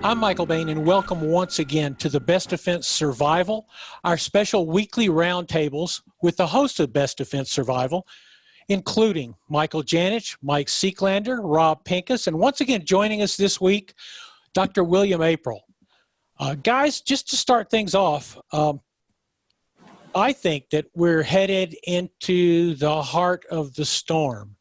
I'm Michael Bane, and welcome once again to the Best Defense Survival, our special weekly roundtables with the host of Best Defense Survival, including Michael Janich, Mike Seeklander, Rob Pincus, and once again joining us this week, Dr. William Aprill. Guys, just to start things off, I think that we're headed into the heart of the storm.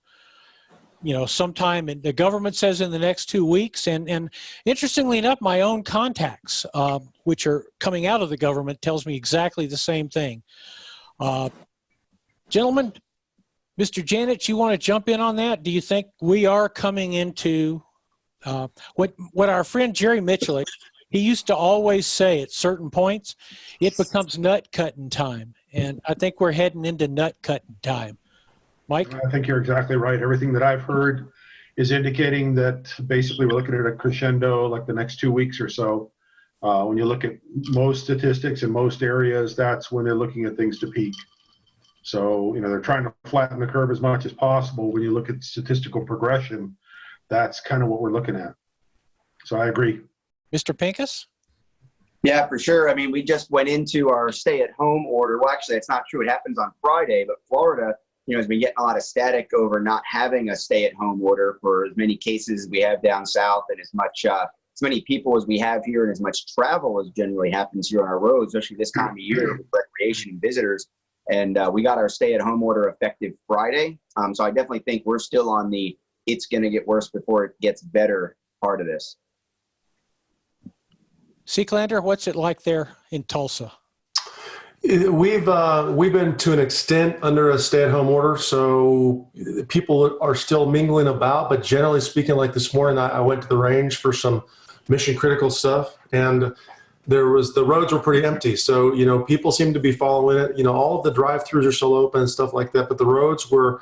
You know, sometime, and the government says in the next 2 weeks, and interestingly enough, my own contacts, which are coming out of the government, tells me exactly the same thing. Gentlemen, Mr. Janich, you want to jump in on that? Do you think we are coming into what our friend Jerry Mitchell, he used to always say at certain points, it becomes nut cutting time, and I think we're heading into nut cutting time. Mike? I think you're exactly right. Everything that I've heard is indicating that basically we're looking at a crescendo like the next 2 weeks or so. When you look at most statistics in most areas, that's when they're looking at things to peak. So, you know, they're trying to flatten the curve as much as possible. When you look at statistical progression, that's kind of what we're looking at. So I agree. Mr. Pincus? Yeah, for sure. I mean, we just went into our stay-at-home order. Well, actually, it's not true. It happens on Friday, but Florida, you know, has been getting a lot of static over not having a stay-at-home order for as many cases as we have down south and as many people as we have here and as much travel as generally happens here on our roads, especially this time of year with recreation and visitors. And we got our stay-at-home order effective Friday. So I definitely think we're still on the it's going to get worse before it gets better part of this. Seeklander, what's it like there in Tulsa? We've been to an extent under a stay-at-home order, so people are still mingling about. But generally speaking, like this morning, I went to the range for some mission-critical stuff, and the roads were pretty empty. So you know, people seem to be following it. You know, all of the drive-throughs are still open and stuff like that, but the roads were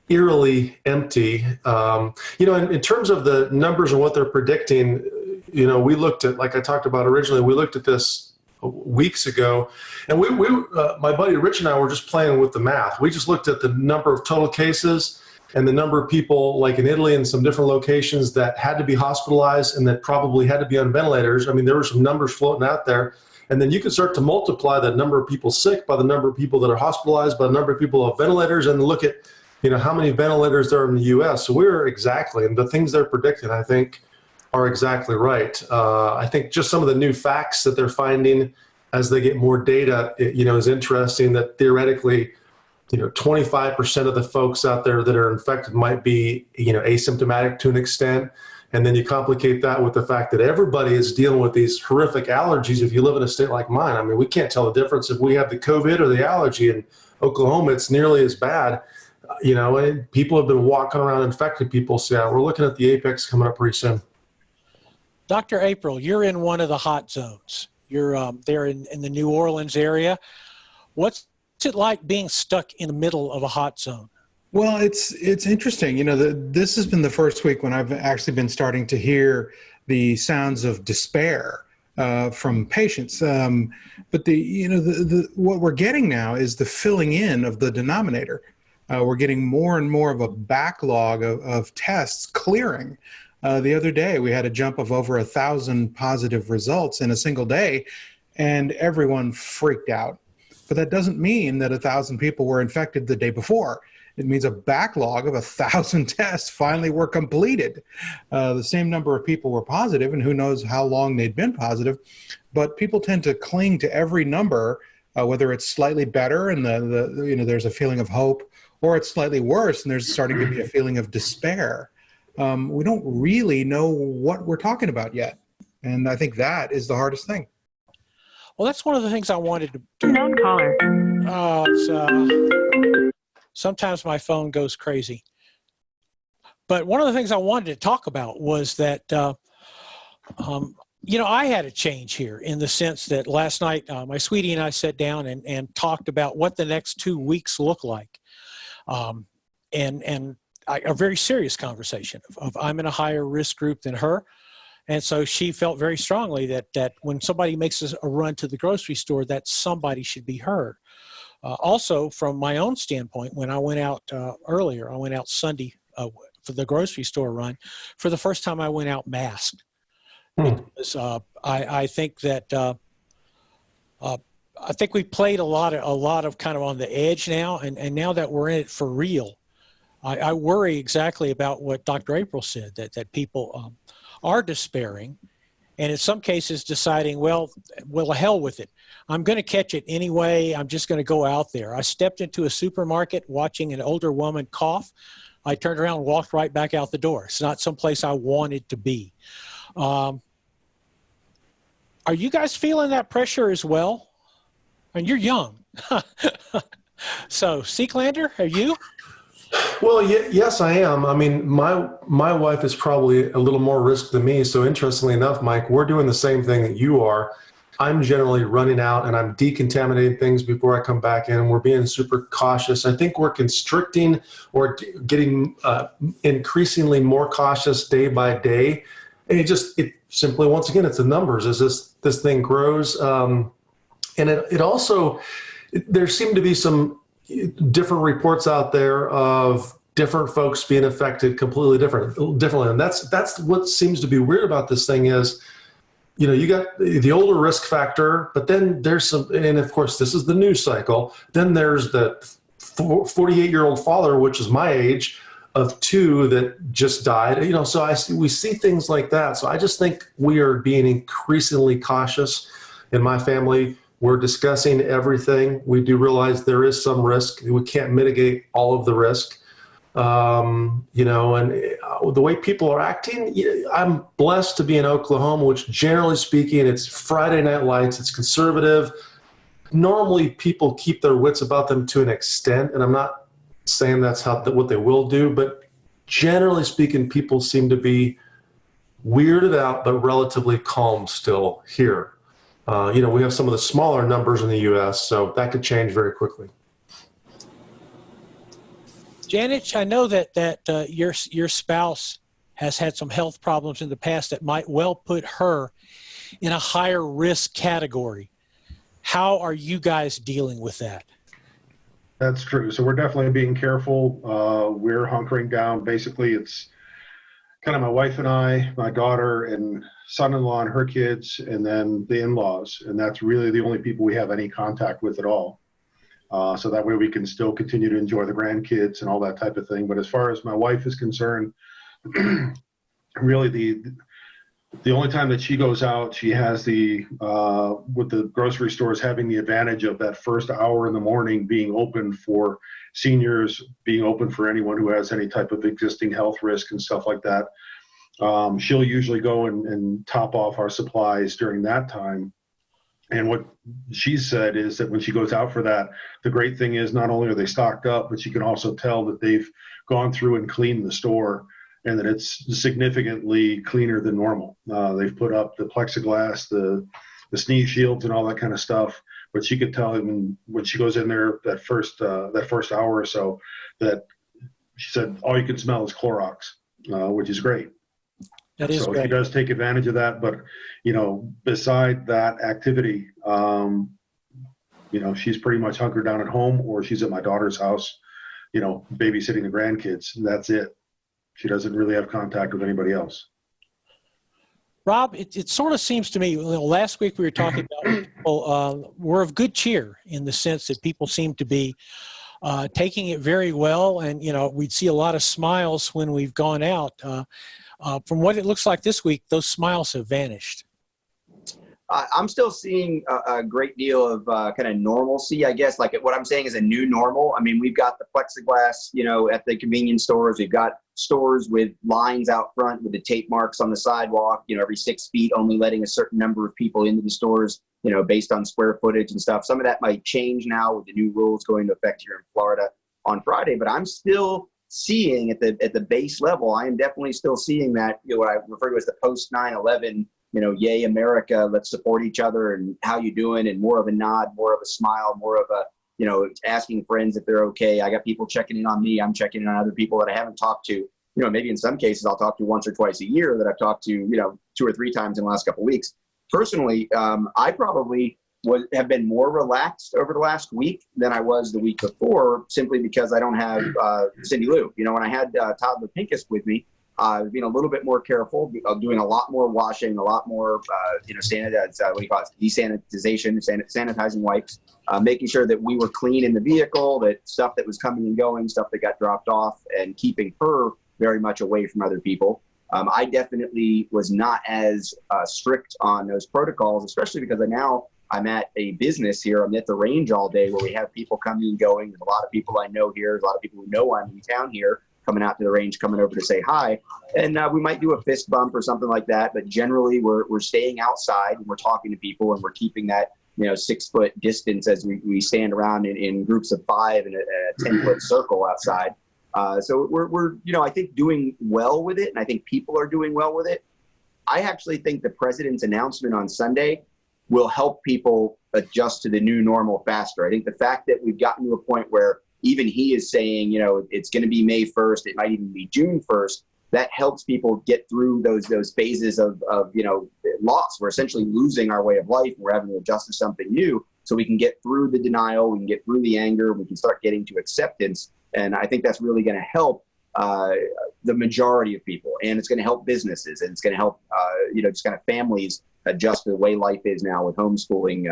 eerily empty. You know, in terms of the numbers and what they're predicting, you know, we looked at, like I talked about originally, we looked at this weeks ago, and my buddy Rich and I were just playing with the math. We just looked at the number of total cases and the number of people, like in Italy and some different locations, that had to be hospitalized and that probably had to be on ventilators. I mean, there were some numbers floating out there, and then you can start to multiply the number of people sick by the number of people that are hospitalized, by the number of people on ventilators, and look at, you know, how many ventilators there are in the U.S. So we're exactly, and the things they're predicting, I think, are exactly right. I think just some of the new facts that they're finding as they get more data, you know, is interesting. That theoretically, you know, 25% of the folks out there that are infected might be, you know, asymptomatic to an extent. And then you complicate that with the fact that everybody is dealing with these horrific allergies. If you live in a state like mine, I mean, we can't tell the difference if we have the COVID or the allergy. In Oklahoma, it's nearly as bad. You know, and people have been walking around infected people. So yeah, we're looking at the apex coming up pretty soon. Dr. Aprill, you're in one of the hot zones. You're there in the New Orleans area. What's it like being stuck in the middle of a hot zone? Well, it's interesting. You know, this has been the first week when I've actually been starting to hear the sounds of despair from patients. But what we're getting now is the filling in of the denominator. We're getting more and more of a backlog of tests clearing. The other day, we had a jump of over 1,000 positive results in a single day, and everyone freaked out. But that doesn't mean that 1,000 people were infected the day before. It means a backlog of 1,000 tests finally were completed. The same number of people were positive, and who knows how long they'd been positive. But people tend to cling to every number, whether it's slightly better and there's a feeling of hope, or it's slightly worse and there's starting to be a feeling of despair. We don't really know what we're talking about yet. And I think that is the hardest thing. Well, that's one of the things I wanted to do. Unknown caller. Sometimes my phone goes crazy. But one of the things I wanted to talk about was that, you know, I had a change here in the sense that last night, my sweetie and I sat down and talked about what the next 2 weeks look like. A very serious conversation of I'm in a higher risk group than her. And so she felt very strongly that when somebody makes a run to the grocery store, that somebody should be heard. Also, from my own standpoint, when I went out earlier, I went out Sunday for the grocery store run. For the first time, I went out masked. Because, I think that I think we played a lot of kind of on the edge now, and now that we're in it for real, I worry exactly about what Dr. Aprill said, that people are despairing, and in some cases deciding, well, hell with it. I'm going to catch it anyway. I'm just going to go out there. I stepped into a supermarket watching an older woman cough. I turned around and walked right back out the door. It's not someplace I wanted to be. Are you guys feeling that pressure as well? And you're young. So, Seeklander, are you? Well, yes, I am. I mean, my wife is probably a little more risk than me. So interestingly enough, Mike, we're doing the same thing that you are. I'm generally running out and I'm decontaminating things before I come back in. We're being super cautious. I think we're constricting or getting increasingly more cautious day by day. And it simply, once again, it's the numbers as this thing grows. And it also, there seem to be some different reports out there of different folks being affected completely differently. And that's what seems to be weird about this thing is, you got the older risk factor, but then there's some, and of course, this is the news cycle. Then there's the 48-year-old father, which is my age, of 2 that just died. So we see things like that. So I just think we are being increasingly cautious in my family. We're discussing everything. We do realize there is some risk. We can't mitigate all of the risk. And the way people are acting, I'm blessed to be in Oklahoma, which generally speaking, it's Friday Night Lights, it's conservative. Normally people keep their wits about them to an extent, and I'm not saying that's what they will do, but generally speaking, people seem to be weirded out, but relatively calm still here. We have some of the smaller numbers in the U.S., so that could change very quickly. Janich, I know that your spouse has had some health problems in the past that might well put her in a higher risk category. How are you guys dealing with that? That's true. So we're definitely being careful. We're hunkering down. Basically, it's kind of my wife and I, my daughter and son-in-law and her kids, and then the in-laws. And that's really the only people we have any contact with at all. So that way we can still continue to enjoy the grandkids and all that type of thing. But as far as my wife is concerned, really the only time that she goes out, she has with the grocery stores having the advantage of that first hour in the morning being open for seniors, being open for anyone who has any type of existing health risk and stuff like that. She'll usually go and top off our supplies during that time. And what she said is that when she goes out for that, the great thing is not only are they stocked up, but she can also tell that they've gone through and cleaned the store and that it's significantly cleaner than normal. They've put up the plexiglass, the sneeze shields and all that kind of stuff. But she could tell when she goes in there that first hour or so that she said all you can smell is Clorox, which is great. That is so great. She does take advantage of that, but beside that activity, she's pretty much hunkered down at home, or she's at my daughter's house, babysitting the grandkids. And that's it. She doesn't really have contact with anybody else. Rob, it sort of seems to me, last week we were talking about people were of good cheer in the sense that people seem to be taking it very well. And, we'd see a lot of smiles when we've gone out. From what it looks like this week, those smiles have vanished. I'm still seeing a great deal of kind of normalcy, I guess. Like what I'm saying is a new normal. I mean, we've got the plexiglass, at the convenience stores. We've got stores with lines out front with the tape marks on the sidewalk, every 6 feet, only letting a certain number of people into the stores, based on square footage and stuff. Some of that might change now with the new rules going into effect here in Florida on Friday, but I'm still seeing at the base level, I am definitely still seeing that, what I refer to as the post 9/11, yay America, let's support each other, and how you doing, and more of a nod, more of a smile, more of a, asking friends if they're okay. I got people checking in on me. I'm checking in on other people that I haven't talked to. Maybe in some cases I'll talk to once or twice a year that I've talked to, 2 or 3 times in the last couple of weeks. Personally, I probably have been more relaxed over the last week than I was the week before, simply because I don't have Cindy Lou. When I had toddler Pincus with me, being a little bit more careful, doing a lot more washing, a lot more, desanitization, sanitizing wipes, making sure that we were clean in the vehicle, that stuff that was coming and going, stuff that got dropped off, and keeping her very much away from other people. I definitely was not as strict on those protocols, especially because I'm at a business here. I'm at the range all day where we have people coming and going. There's a lot of people I know here. There's a lot of people who know I'm in town here, coming out to the range, coming over to say hi. And we might do a fist bump or something like that. But generally, we're staying outside and we're talking to people and we're keeping that 6-foot distance as we stand around in groups of 5 in a 10-foot circle outside. So we're I think doing well with it, and I think people are doing well with it. I actually think the president's announcement on Sunday will help people adjust to the new normal faster. I think the fact that we've gotten to a point where even he is saying, it's going to be May 1st, it might even be June 1st, that helps people get through those phases of loss. We're essentially losing our way of life. We're having to adjust to something new so we can get through the denial, we can get through the anger, we can start getting to acceptance. And I think that's really going to help the majority of people, and it's going to help businesses, and it's going to help, just kind of families adjust to the way life is now with homeschooling,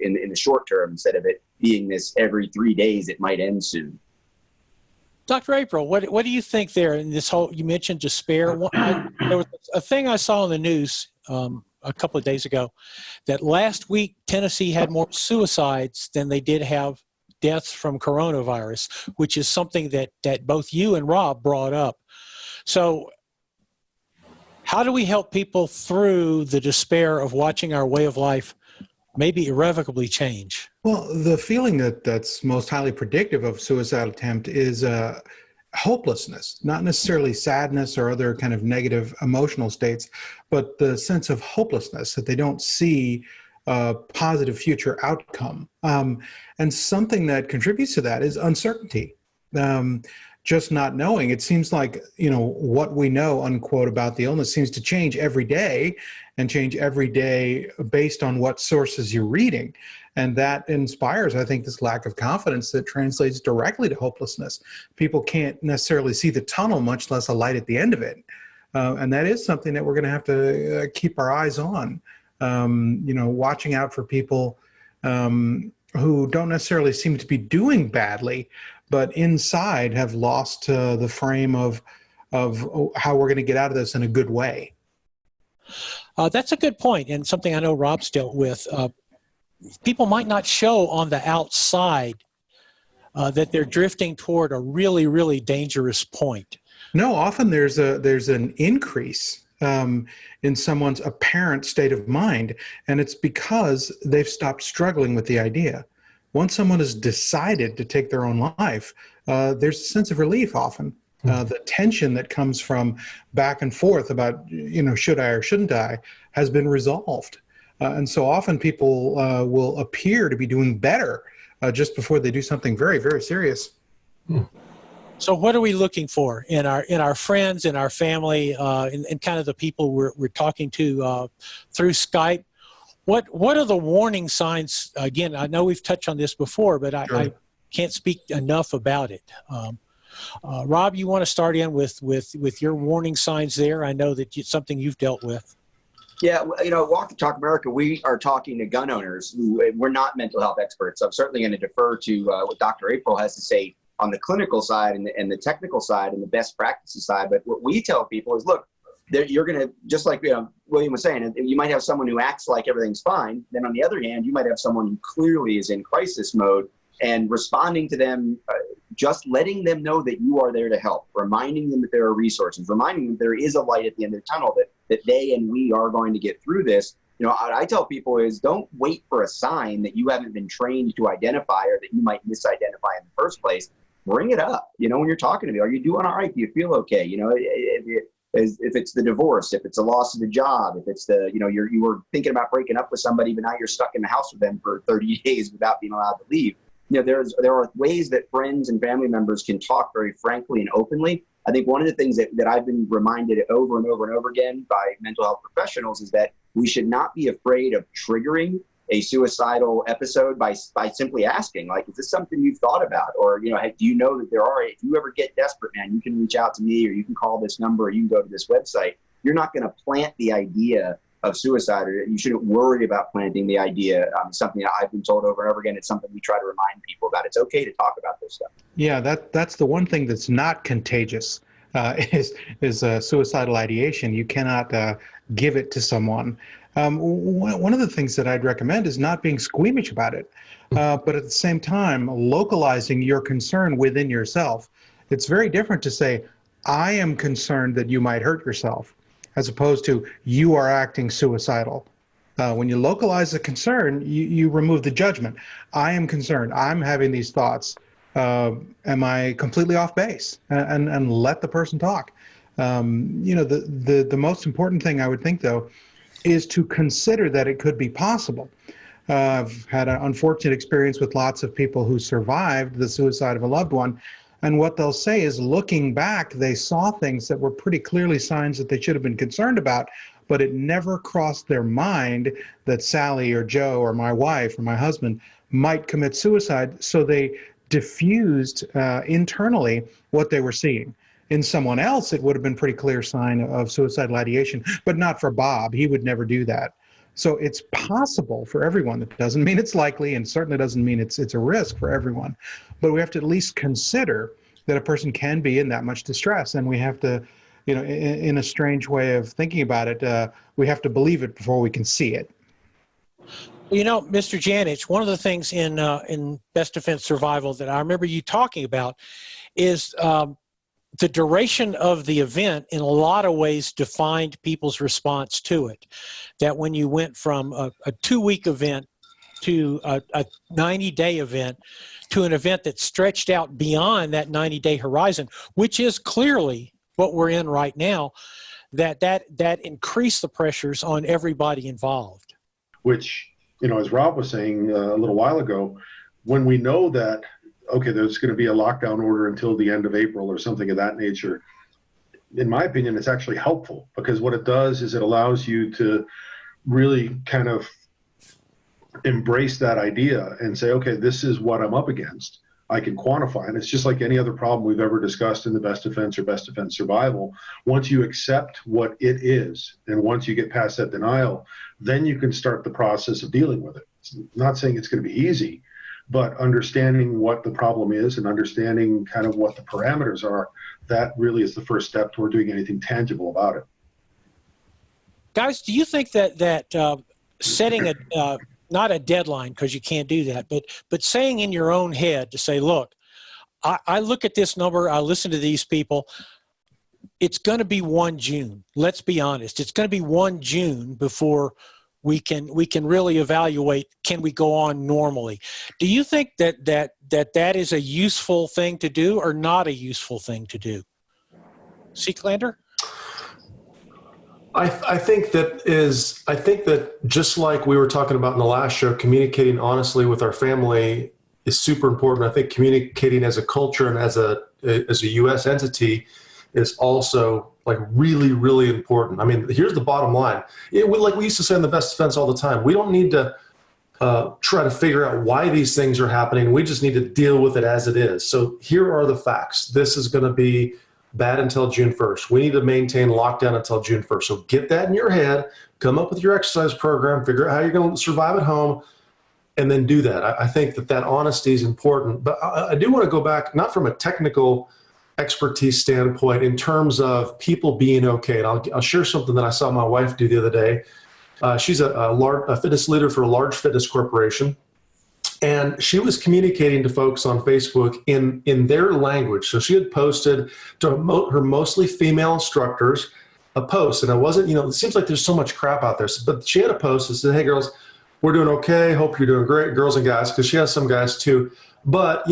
in the short term, instead of it being this every 3 days, it might end soon. Dr. Aprill, what do you think there in this whole, you mentioned despair. There was a thing I saw in the news a couple of days ago that last week Tennessee had more suicides than they did have deaths from coronavirus, which is something that both you and Rob brought up. So how do we help people through the despair of watching our way of life maybe irrevocably change? Well, the feeling that's most highly predictive of suicide attempt is hopelessness, not necessarily sadness or other kind of negative emotional states, but the sense of hopelessness that they don't see a positive future outcome. And something that contributes to that is uncertainty. Just not knowing. It seems like, what we know, unquote, about the illness seems to change every day, and change every day based on what sources you're reading. And that inspires, I think, this lack of confidence that translates directly to hopelessness. People can't necessarily see the tunnel, much less a light at the end of it. And that is something that we're going to have to keep our eyes on, watching out for people who don't necessarily seem to be doing badly, but inside have lost the frame of how we're going to get out of this in a good way. That's a good point, and something I know Rob's dealt with. People might not show on the outside that they're drifting toward a really, really dangerous point. No, often there's an increase in someone's apparent state of mind, and it's because they've stopped struggling with the idea. Once someone has decided to take their own life, there's a sense of relief often. The tension that comes from back and forth about, should I or shouldn't I, has been resolved. And so often people will appear to be doing better just before they do something very, very serious. So what are we looking for in our friends, in our family, and kind of the people we're talking to through Skype? What are the warning signs? Again, I know we've touched on this before, but Sure. I can't speak enough about it. Rob, you want to start in with your warning signs there? I know that it's something you've dealt with. Yeah, Walk the Talk America, we are talking to gun owners who we're not mental health experts. So I'm certainly going to defer to what Dr. Aprill has to say on the clinical side and the technical side and the best practices side. But what we tell people is, look, you're going to, just like William was saying, you might have someone who acts like everything's fine. Then on the other hand, you might have someone who clearly is in crisis mode, and responding to them, just letting them know that you are there to help, reminding them that there are resources, reminding them there is a light at the end of the tunnel, that they and we are going to get through this. I tell people is, don't wait for a sign that you haven't been trained to identify or that you might misidentify in the first place. Bring it up. When you're talking to me, are you doing all right? Do you feel okay? If it's the divorce, if it's a loss of the job, if it's you were thinking about breaking up with somebody, but now you're stuck in the house with them for 30 days without being allowed to leave. There are ways that friends and family members can talk very frankly and openly. I think one of the things that I've been reminded over and over and over again by mental health professionals is that we should not be afraid of triggering a suicidal episode by simply asking, like, is this something you've thought about? Or, you know, hey, do you know that if you ever get desperate, man, you can reach out to me, or you can call this number, or you can go to this website. You're not going to plant the idea of suicide, or you shouldn't worry about planting the idea. Something that I've been told over and over again. It's something we try to remind people about. It's okay to talk about this stuff. Yeah, that's the one thing that's not contagious, is suicidal ideation. You cannot give it to someone. One of the things that I'd recommend is not being squeamish about it, but at the same time, localizing your concern within yourself. It's very different to say, I am concerned that you might hurt yourself, as opposed to you are acting suicidal. When you localize the concern, you remove the judgment. I am concerned. I'm having these thoughts. Am I completely off base? And let the person talk. You know, the most important thing I would think, though, is to consider that it could be possible. I've had an unfortunate experience with lots of people who survived the suicide of a loved one. And what they'll say is, looking back, they saw things that were pretty clearly signs that they should have been concerned about, but it never crossed their mind that Sally or Joe or my wife or my husband might commit suicide. So they diffused internally what they were seeing. In someone else, it would have been pretty clear sign of suicidal ideation, but not for Bob. He would never do that. So it's possible for everyone. That doesn't mean it's likely, and certainly doesn't mean it's a risk for everyone. But we have to at least consider that a person can be in that much distress, and we have to, you know, in a strange way of thinking about it, we have to believe it before we can see it. You know, Mr. Janich, one of the things in Best Defense Survival that I remember you talking about is the duration of the event in a lot of ways defined people's response to it. That when you went from a 2-week event to a 90-day event to an event that stretched out beyond that 90-day horizon, which is clearly what we're in right now, that increased the pressures on everybody involved. Which, you know, as Rob was saying a little while ago, when we know that, okay, there's going to be a lockdown order until the end of April or something of that nature, in my opinion, it's actually helpful, because what it does is it allows you to really kind of embrace that idea and say, okay, this is what I'm up against. I can quantify. And it's just like any other problem we've ever discussed in the Best Defense or Best Defense Survival. Once you accept what it is, and once you get past that denial, then you can start the process of dealing with it. It's not saying it's going to be easy, but understanding what the problem is and understanding kind of what the parameters are, that really is the first step toward doing anything tangible about it. Guys, do you think that setting a not a deadline, because you can't do that, but saying in your own head to say, look, I look at this number, I listen to these people, it's going to be 1 June. Let's be honest. It's going to be 1 June before we can really evaluate, can we go on normally? Do you think that is a useful thing to do or not a useful thing to do? Seeklander? I think that just like we were talking about in the last show, communicating honestly with our family is super important. I think communicating as a culture and as a U.S. entity is also like really, really important. I mean, here's the bottom line. Like we used to say in the Best Defense all the time, we don't need to try to figure out why these things are happening. We just need to deal with it as it is. So here are the facts. This is going to be bad until June 1st. We need to maintain lockdown until June 1st. So get that in your head, come up with your exercise program, figure out how you're going to survive at home, and then do that. I think that honesty is important. But I do want to go back, not from a technical expertise standpoint, in terms of people being okay. And I'll share something that I saw my wife do the other day. She's a fitness leader for a large fitness corporation. And she was communicating to folks on Facebook in their language. So she had posted to her mostly female instructors a post. And it wasn't, it seems like there's so much crap out there. But she had a post that said, hey, girls, we're doing okay. Hope you're doing great, girls and guys, because she has some guys too. But,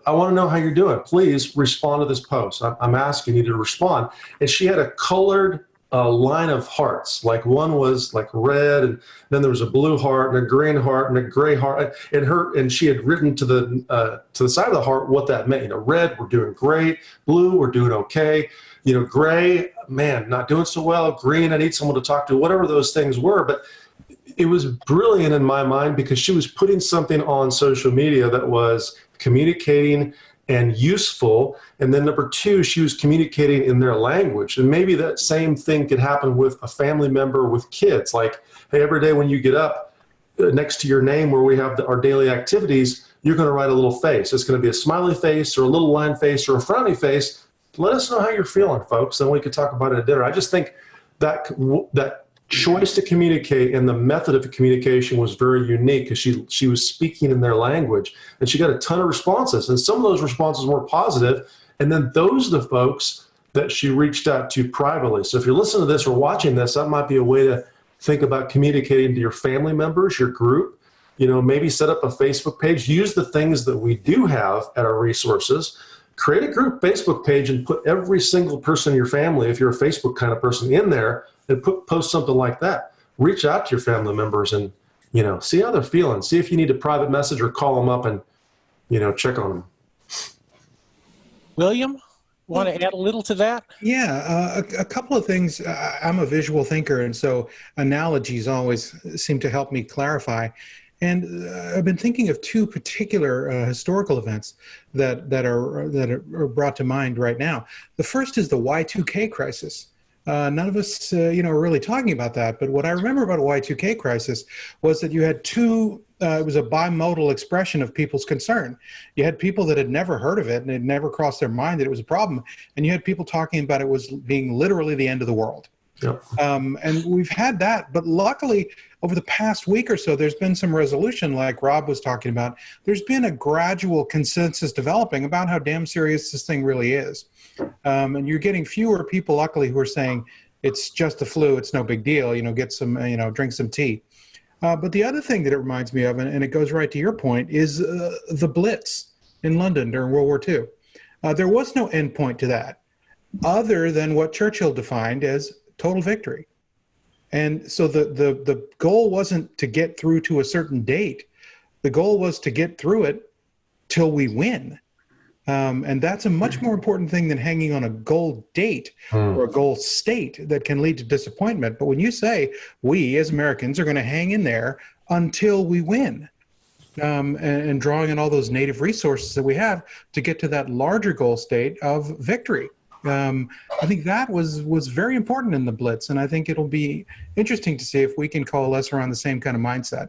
I want to know how you're doing. Please respond to this post. I'm asking you to respond. And she had a colored line of hearts. Like one was like red, and then there was a blue heart and a green heart and a gray heart. And she had written to the side of the heart what that meant. Red, we're doing great. Blue, we're doing okay. Gray, man, not doing so well. Green, I need someone to talk to. Whatever those things were. But it was brilliant in my mind because she was putting something on social media that was communicating and useful. And then number two, she was communicating in their language. And maybe that same thing could happen with a family member with kids. Like, hey, every day when you get up, next to your name where we have our daily activities, you're going to write a little face. It's going to be a smiley face or a little line face or a frowny face. Let us know how you're feeling, folks, and we could talk about it at dinner. I just think that choice to communicate and the method of communication was very unique because she was speaking in their language, and she got a ton of responses, and some of those responses were positive, and then those are the folks that she reached out to privately. So if you're listening to this or watching this, that might be a way to think about communicating to your family members, your group. Maybe set up a Facebook page. Use the things that we do have at our resources. Create a group Facebook page and put every single person in your family, if you're a Facebook kind of person, in there and post something like that. Reach out to your family members and, see how they're feeling. See if you need a private message or call them up and, check on them. William, want to add a little to that? Yeah, a couple of things. I'm a visual thinker, and so analogies always seem to help me clarify. And I've been thinking of two particular historical events that are brought to mind right now. The first is the Y2K crisis. None of us, are really talking about that. But what I remember about a Y2K crisis was that you had it was a bimodal expression of people's concern. You had people that had never heard of it and it never crossed their mind that it was a problem. And you had people talking about it was being literally the end of the world. Yep. And we've had that, but luckily over the past week or so, there's been some resolution like Rob was talking about. There's been a gradual consensus developing about how damn serious this thing really is. And you're getting fewer people, luckily, who are saying it's just the flu, it's no big deal, get some, drink some tea. But the other thing that it reminds me of, and it goes right to your point, is the Blitz in London during World War II. There was no end point to that other than what Churchill defined as total victory. And so the goal wasn't to get through to a certain date. The goal was to get through it till we win. And that's a much more important thing than hanging on a goal date or a goal state that can lead to disappointment. But when you say we as Americans are going to hang in there until we win, and drawing on all those native resources that we have to get to that larger goal state of victory. I think that was very important in the Blitz, and I think it'll be interesting to see if we can coalesce around the same kind of mindset.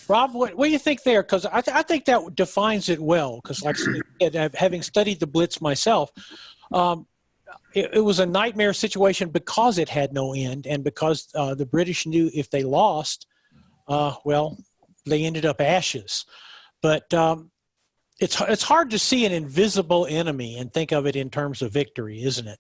Rob, what do you think there? Because I think that defines it well. Because, like I said, having studied the Blitz myself, it was a nightmare situation because it had no end, and because the British knew if they lost, they ended up ashes. But it's hard to see an invisible enemy and think of it in terms of victory, isn't it?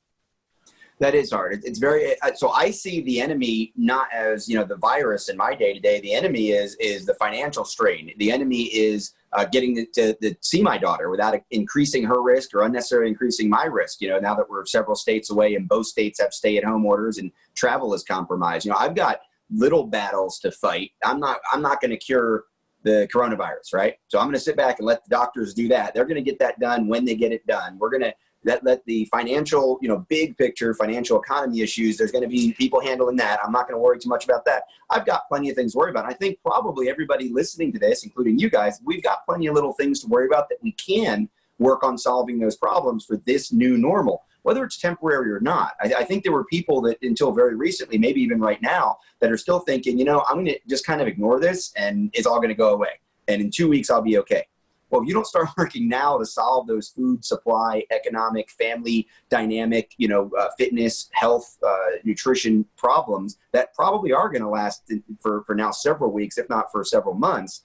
That is hard. It's very, so I see the enemy not as, the virus in my day-to-day. The enemy is the financial strain. The enemy is getting to see my daughter without increasing her risk or unnecessarily increasing my risk. Now that we're several states away and both states have stay-at-home orders and travel is compromised. I've got little battles to fight. I'm not going to cure the coronavirus, right? So I'm going to sit back and let the doctors do that. They're going to get that done when they get it done. We're going to let the financial, big picture financial economy issues, there's going to be people handling that. I'm not going to worry too much about that. I've got plenty of things to worry about. And I think probably everybody listening to this, including you guys, we've got plenty of little things to worry about that we can work on solving those problems for this new normal, whether it's temporary or not. I think there were people that until very recently, maybe even right now, that are still thinking, I'm going to just kind of ignore this and it's all going to go away. And in 2 weeks, I'll be okay. Well, if you don't start working now to solve those food supply, economic, family dynamic, fitness, health, nutrition problems that probably are going to last for now several weeks, if not for several months,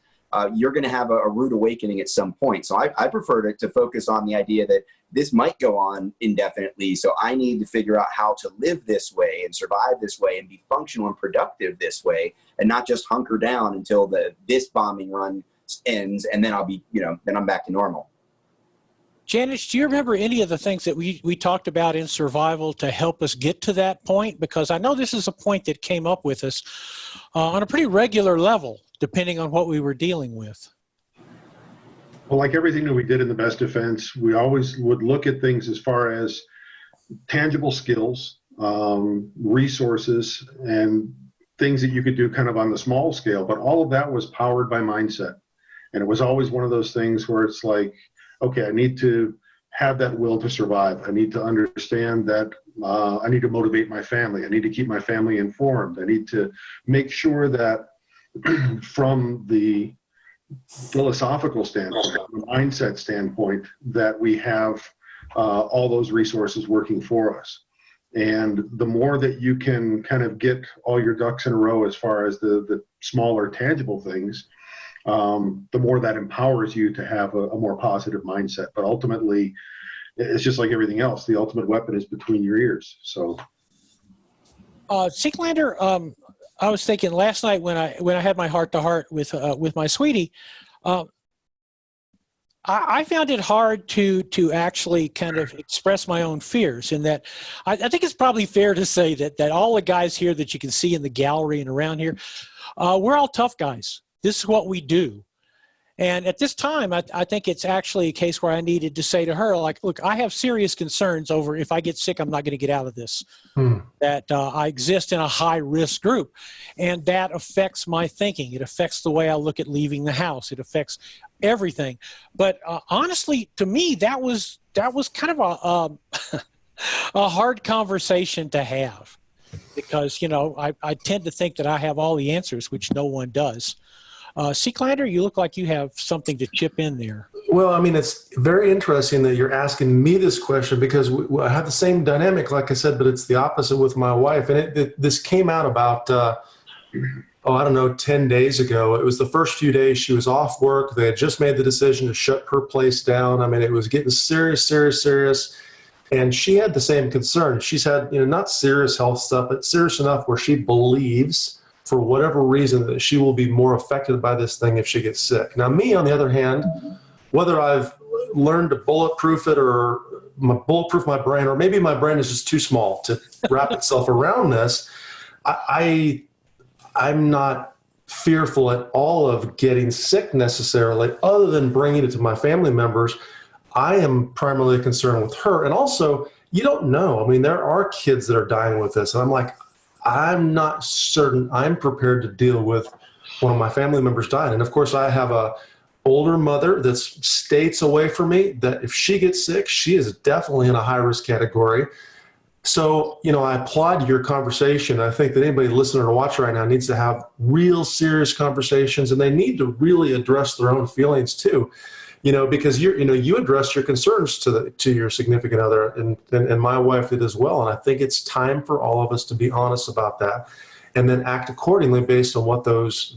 you're going to have a rude awakening at some point. So I prefer to focus on the idea that this might go on indefinitely. So I need to figure out how to live this way and survive this way and be functional and productive this way and not just hunker down until this bombing run ends, and then I'll be, then I'm back to normal. Janich, do you remember any of the things that we talked about in survival to help us get to that point? Because I know this is a point that came up with us on a pretty regular level, depending on what we were dealing with. Well, like everything that we did in the Best Defense, we always would look at things as far as tangible skills, resources, and things that you could do kind of on the small scale, but all of that was powered by mindset. And it was always one of those things where it's like, okay, I need to have that will to survive. I need to understand that I need to motivate my family. I need to keep my family informed. I need to make sure that from the philosophical standpoint, the mindset standpoint, that we have all those resources working for us. And the more that you can kind of get all your ducks in a row as far as the smaller tangible things, the more that empowers you to have a more positive mindset. But ultimately, it's just like everything else. The ultimate weapon is between your ears. So, Seeklander, I was thinking last night when I had my heart-to-heart with my sweetie, I found it hard to actually kind of express my own fears. In that, I think it's probably fair to say that all the guys here that you can see in the gallery and around here, we're all tough guys. This is what we do. And at this time, I think it's actually a case where I needed to say to her, like, look, I have serious concerns over if I get sick, I'm not going to get out of this. That I exist in a high-risk group. And that affects my thinking. It affects the way I look at leaving the house. It affects everything. But honestly, to me, that was kind of a hard conversation to have. Because, you know, I tend to think that I have all the answers, which no one does. Seeklander, you look like you have something to chip in there. Well, I mean, it's very interesting that you're asking me this question because I have the same dynamic, like I said, but it's the opposite with my wife. And this came out about, I don't know, 10 days ago. It was the first few days she was off work. They had just made the decision to shut her place down. I mean, it was getting serious. And she had the same concern. She's had, you know, not serious health stuff, but serious enough where she believes, for whatever reason, that she will be more affected by this thing if she gets sick. Now, me, on the other hand, whether I've learned to bulletproof it or bulletproof my brain, or maybe my brain is just too small to wrap itself around this, I'm not fearful at all of getting sick necessarily, other than bringing it to my family members. I am primarily concerned with her. And also, you don't know. I mean, there are kids that are dying with this. And I'm like, I'm not certain I'm prepared to deal with one of my family members dying. And of course, I have a older mother that's states away from me, that if she gets sick, she is definitely in a high-risk category. So, you know, I applaud your conversation. I think that anybody listening or watching right now needs to have real serious conversations, and they need to really address their own feelings too. You know, because you addressed your concerns to your significant other, and my wife did as well. And I think it's time for all of us to be honest about that, and then act accordingly based on what those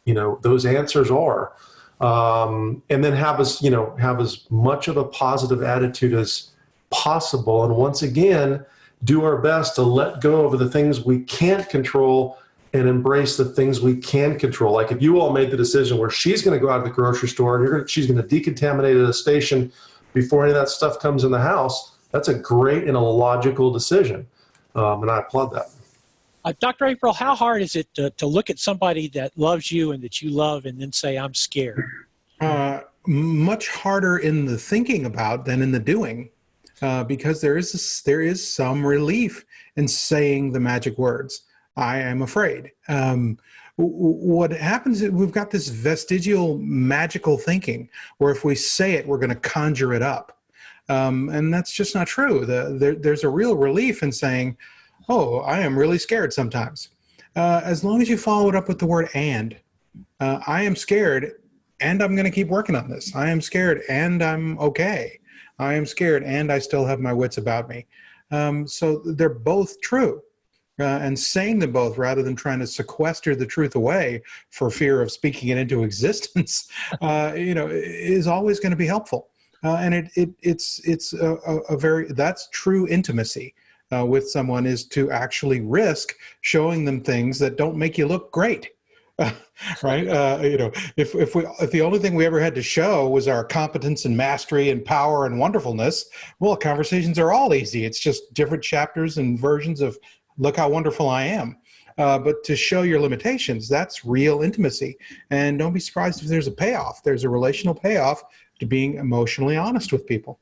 answers are, and then have as much of a positive attitude as possible. And once again, do our best to let go of the things we can't control and embrace the things we can control. Like if you all made the decision where she's going to go out of the grocery store and she's going to decontaminate at a station before any of that stuff comes in the house, that's a great and a logical decision. And I applaud that. Dr. Aprill, how hard is it to look at somebody that loves you and that you love and then say, I'm scared? Much harder in the thinking about than in the doing, because there is some relief in saying the magic words. I am afraid. What happens is we've got this vestigial magical thinking where if we say it, we're going to conjure it up. And that's just not true. There's a real relief in saying, oh, I am really scared sometimes. As long as you follow it up with the word and. I am scared and I'm going to keep working on this. I am scared and I'm okay. I am scared and I still have my wits about me. So they're both true. And saying them both rather than trying to sequester the truth away for fear of speaking it into existence, is always going to be helpful. And it's a very, that's true intimacy with someone, is to actually risk showing them things that don't make you look great. Right? If the only thing we ever had to show was our competence and mastery and power and wonderfulness, well, conversations are all easy. It's just different chapters and versions of look how wonderful I am. But to show your limitations, that's real intimacy. And don't be surprised if there's a payoff. There's a relational payoff to being emotionally honest with people.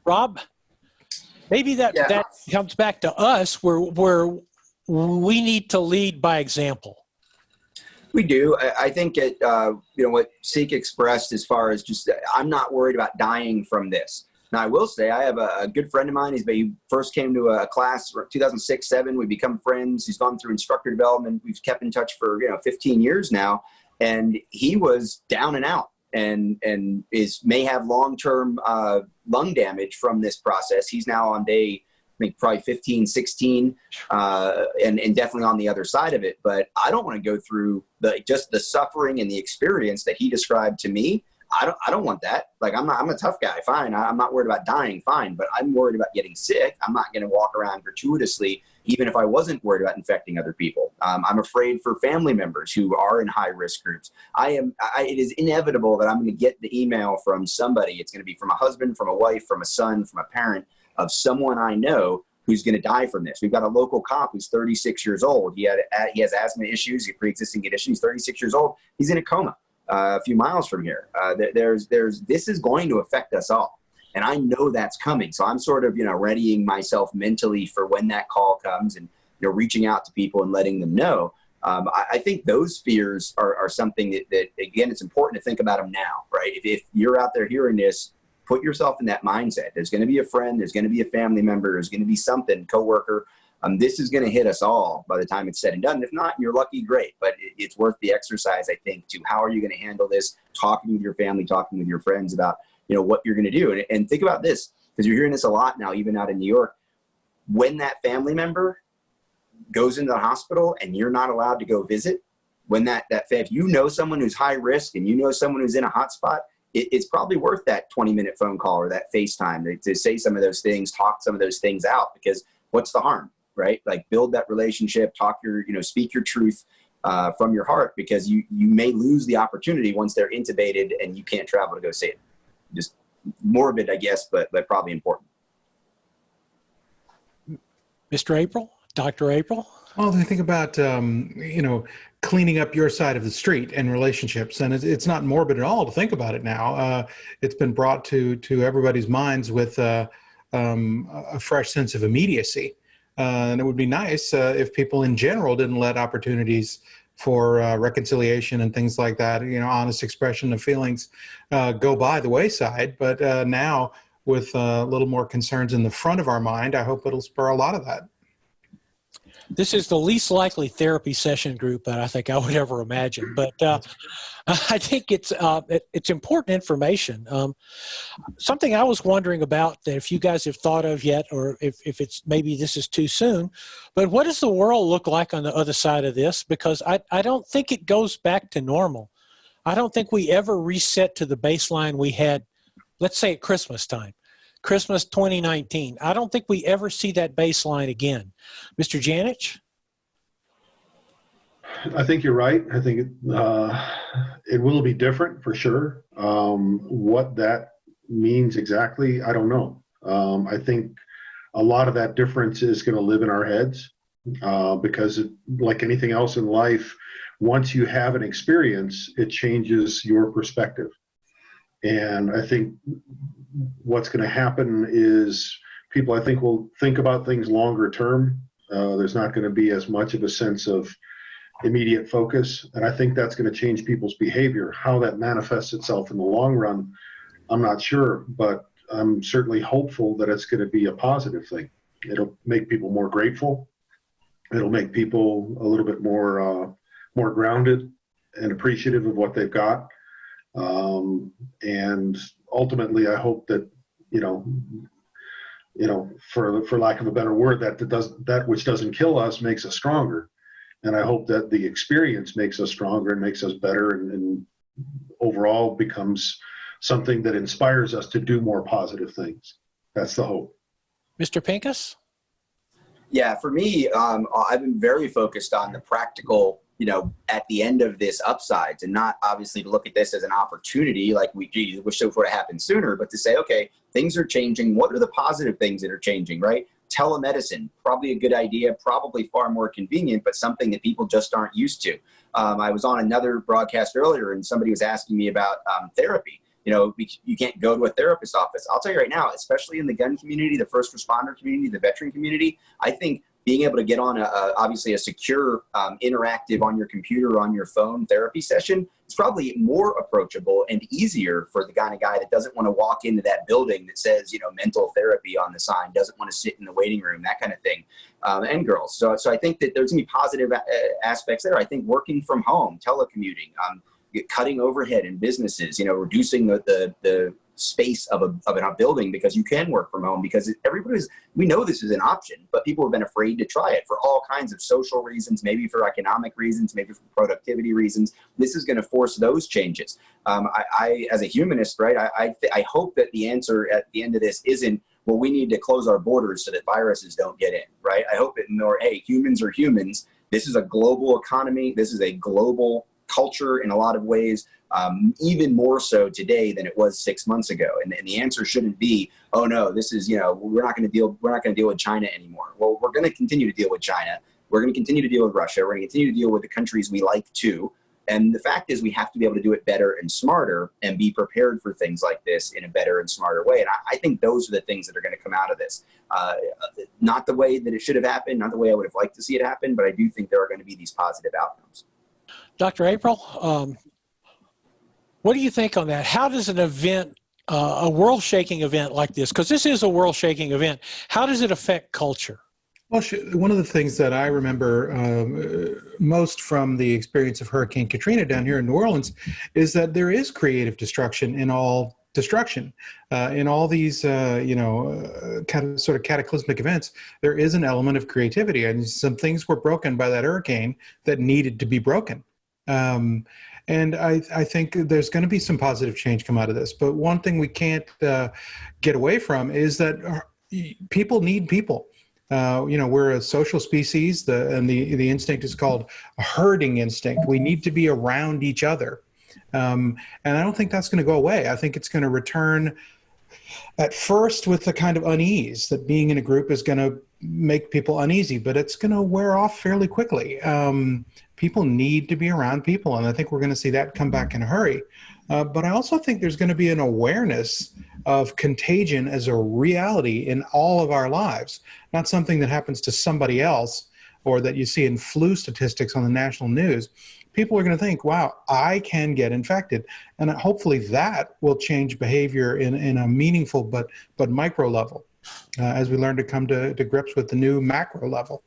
Rob, maybe that comes back to us where we need to lead by example. We do. I think it, what Seek expressed as far as just, I'm not worried about dying from this. Now, I will say I have a good friend of mine. He first came to a class 2006-07. We become friends. He's gone through instructor development. We've kept in touch for 15 years now, and he was down and out and may have long-term lung damage from this process. He's now on day, I think, probably 15, 16, and definitely on the other side of it. But I don't want to go through just the suffering and the experience that he described to me. I don't want that. Like, I'm a tough guy. Fine. I'm not worried about dying. Fine. But I'm worried about getting sick. I'm not going to walk around gratuitously, even if I wasn't worried about infecting other people. I'm afraid for family members who are in high risk groups. It is inevitable that I'm going to get the email from somebody. It's going to be from a husband, from a wife, from a son, from a parent of someone I know who's going to die from this. We've got a local cop who's 36 years old. He has asthma issues, pre-existing condition. He's 36 years old. He's in a coma. A few miles from here. This is going to affect us all. And I know that's coming. So I'm sort of, readying myself mentally for when that call comes and, reaching out to people and letting them know. I think those fears are something that, again, it's important to think about them now, right? If you're out there hearing this, put yourself in that mindset. There's going to be a friend, there's going to be a family member, there's going to be something, coworker. This is going to hit us all by the time it's said and done. If not, you're lucky, great. But it's worth the exercise, I think, to how are you going to handle this, talking with your family, talking with your friends about, what you're going to do. And think about this, because you're hearing this a lot now, even out in New York. When that family member goes into the hospital and you're not allowed to go visit, when if you know someone who's high risk and you know someone who's in a hot spot, it's probably worth that 20-minute phone call or that FaceTime to say some of those things, talk some of those things out, because what's the harm? Right? Like, build that relationship, speak your truth from your heart, because you may lose the opportunity once they're intubated and you can't travel to go see it. Just morbid, I guess, but probably important. Mr. Aprill, Dr. Aprill? Well, I think about, cleaning up your side of the street and relationships. And it's not morbid at all to think about it now. It's been brought to everybody's minds with a fresh sense of immediacy. And it would be nice if people in general didn't let opportunities for reconciliation and things like that, honest expression of feelings go by the wayside. But now, with a little more concerns in the front of our mind, I hope it'll spur a lot of that. This is the least likely therapy session group that I think I would ever imagine, but I think it's important information. Something I was wondering about, that if you guys have thought of yet, or if it's maybe this is too soon, but what does the world look like on the other side of this? Because I don't think it goes back to normal. I don't think we ever reset to the baseline we had, let's say, at Christmas time. Christmas 2019. I don't think we ever see that baseline again. Mr. Janich? I think you're right. I think it will be different for sure. What that means exactly, I don't know. I think a lot of that difference is going to live in our heads because like anything else in life, once you have an experience, it changes your perspective. And I think what's going to happen is people, I think, will think about things longer term. There's not going to be as much of a sense of immediate focus. And I think that's going to change people's behavior. How that manifests itself in the long run, I'm not sure, but I'm certainly hopeful that it's going to be a positive thing. It'll make people more grateful. It'll make people a little bit more grounded and appreciative of what they've got. And ultimately, I hope that, for lack of a better word, that which doesn't kill us makes us stronger. And I hope that the experience makes us stronger and makes us better, and overall becomes something that inspires us to do more positive things. That's the hope. Mr. Pincus? Yeah, for me, I've been very focused on the practical, at the end of this upsides, and not obviously to look at this as an opportunity, like we wish it would have happened sooner, but to say, okay, things are changing. What are the positive things that are changing, right? Telemedicine, probably a good idea, probably far more convenient, but something that people just aren't used to. I was on another broadcast earlier and somebody was asking me about therapy. You can't go to a therapist office. I'll tell you right now, especially in the gun community, the first responder community, the veteran community, I think being able to get on obviously a secure, interactive on your computer, on your phone therapy session is probably more approachable and easier for the kind of guy that doesn't want to walk into that building that says, mental therapy on the sign, doesn't want to sit in the waiting room, that kind of thing, and girls. So I think that there's gonna be positive aspects there. I think working from home, telecommuting, cutting overhead in businesses, reducing the space of a building because you can work from home, because we know this is an option, but people have been afraid to try it for all kinds of social reasons, maybe for economic reasons, maybe for productivity reasons. This is going to force those changes. I as a humanist, right, I hope that the answer at the end of this isn't, well, we need to close our borders so that viruses don't get in, right? I hope it more, hey, humans are humans. This is a global economy. This is a global culture in a lot of ways, even more so today than it was 6 months ago. And the answer shouldn't be, oh no, this is, we're not going to deal with China anymore. Well, we're going to continue to deal with China. We're going to continue to deal with Russia. We're going to continue to deal with the countries we like too. And the fact is we have to be able to do it better and smarter and be prepared for things like this in a better and smarter way. And I think those are the things that are going to come out of this. Not the way that it should have happened, not the way I would have liked to see it happen, but I do think there are going to be these positive outcomes. Dr. Aprill, what do you think on that? How does an event, a world-shaking event like this, because this is a world-shaking event, how does it affect culture? Well, one of the things that I remember most from the experience of Hurricane Katrina down here in New Orleans is that there is creative destruction in all destruction. In all these, sort of cataclysmic events, there is an element of creativity, and some things were broken by that hurricane that needed to be broken. And I think there's going to be some positive change come out of this. But one thing we can't get away from is that people need people. We're a social species, and the instinct is called a herding instinct. We need to be around each other. And I don't think that's going to go away. I think it's going to return at first with a kind of unease that being in a group is going to make people uneasy, but it's going to wear off fairly quickly. People need to be around people, and I think we're going to see that come back in a hurry. But I also think there's going to be an awareness of contagion as a reality in all of our lives, not something that happens to somebody else or that you see in flu statistics on the national news. People are going to think, wow, I can get infected. And hopefully that will change behavior in a meaningful but micro level as we learn to come to grips with the new macro level.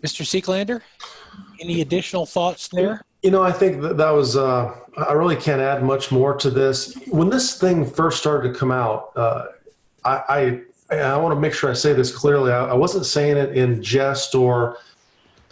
Mr. Seeklander, any additional thoughts there? I think that was, I really can't add much more to this. When this thing first started to come out, I want to make sure I say this clearly. I wasn't saying it in jest or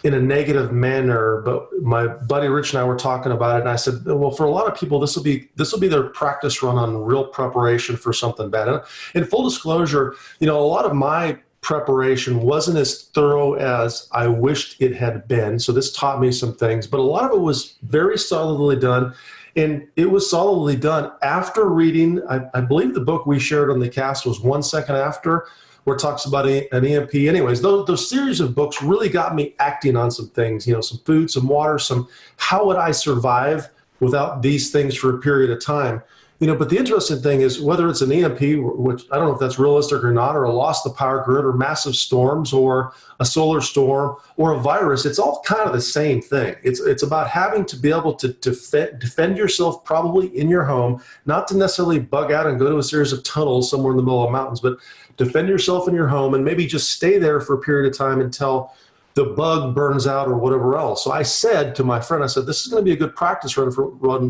in a negative manner, but my buddy Rich and I were talking about it, and I said, well, for a lot of people, this will be their practice run on real preparation for something bad. And in full disclosure, a lot of my preparation wasn't as thorough as I wished it had been. So this taught me some things, but a lot of it was very solidly done. And it was solidly done after reading, I believe the book we shared on the cast was 1 second after, where it talks about an EMP. Anyways, those series of books really got me acting on some things, some food, some water, some how would I survive without these things for a period of time. But the interesting thing is whether it's an EMP, which I don't know if that's realistic or not, or a loss of the power grid, or massive storms, or a solar storm, or a virus, it's all kind of the same thing. It's about having to be able to defend yourself probably in your home, not to necessarily bug out and go to a series of tunnels somewhere in the middle of mountains, but defend yourself in your home and maybe just stay there for a period of time until the bug burns out or whatever else. So I said to my friend, this is going to be a good practice run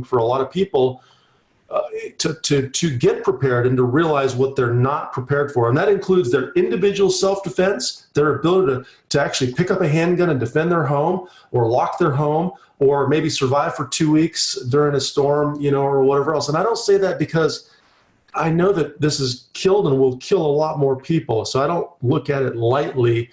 for a lot of people. To get prepared and to realize what they're not prepared for. And that includes their individual self-defense, their ability to actually pick up a handgun and defend their home or lock their home or maybe survive for 2 weeks during a storm, or whatever else. And I don't say that because I know that this has killed and will kill a lot more people. So I don't look at it lightly.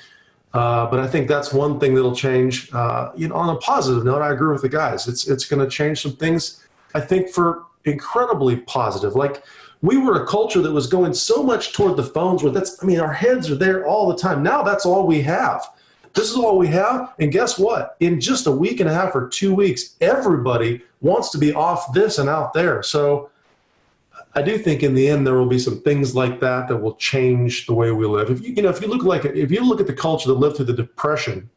But I think that's one thing that'll change. On a positive note, I agree with the guys. It's going to change some things, I think, for incredibly positive. Like, we were a culture that was going so much toward the phones where our heads are there all the time. Now that's all we have. This is all we have. And guess what? In just a week and a half or 2 weeks, everybody wants to be off this and out there. So I do think in the end there will be some things like that that will change the way we live. If you look at the culture that lived through the Depression,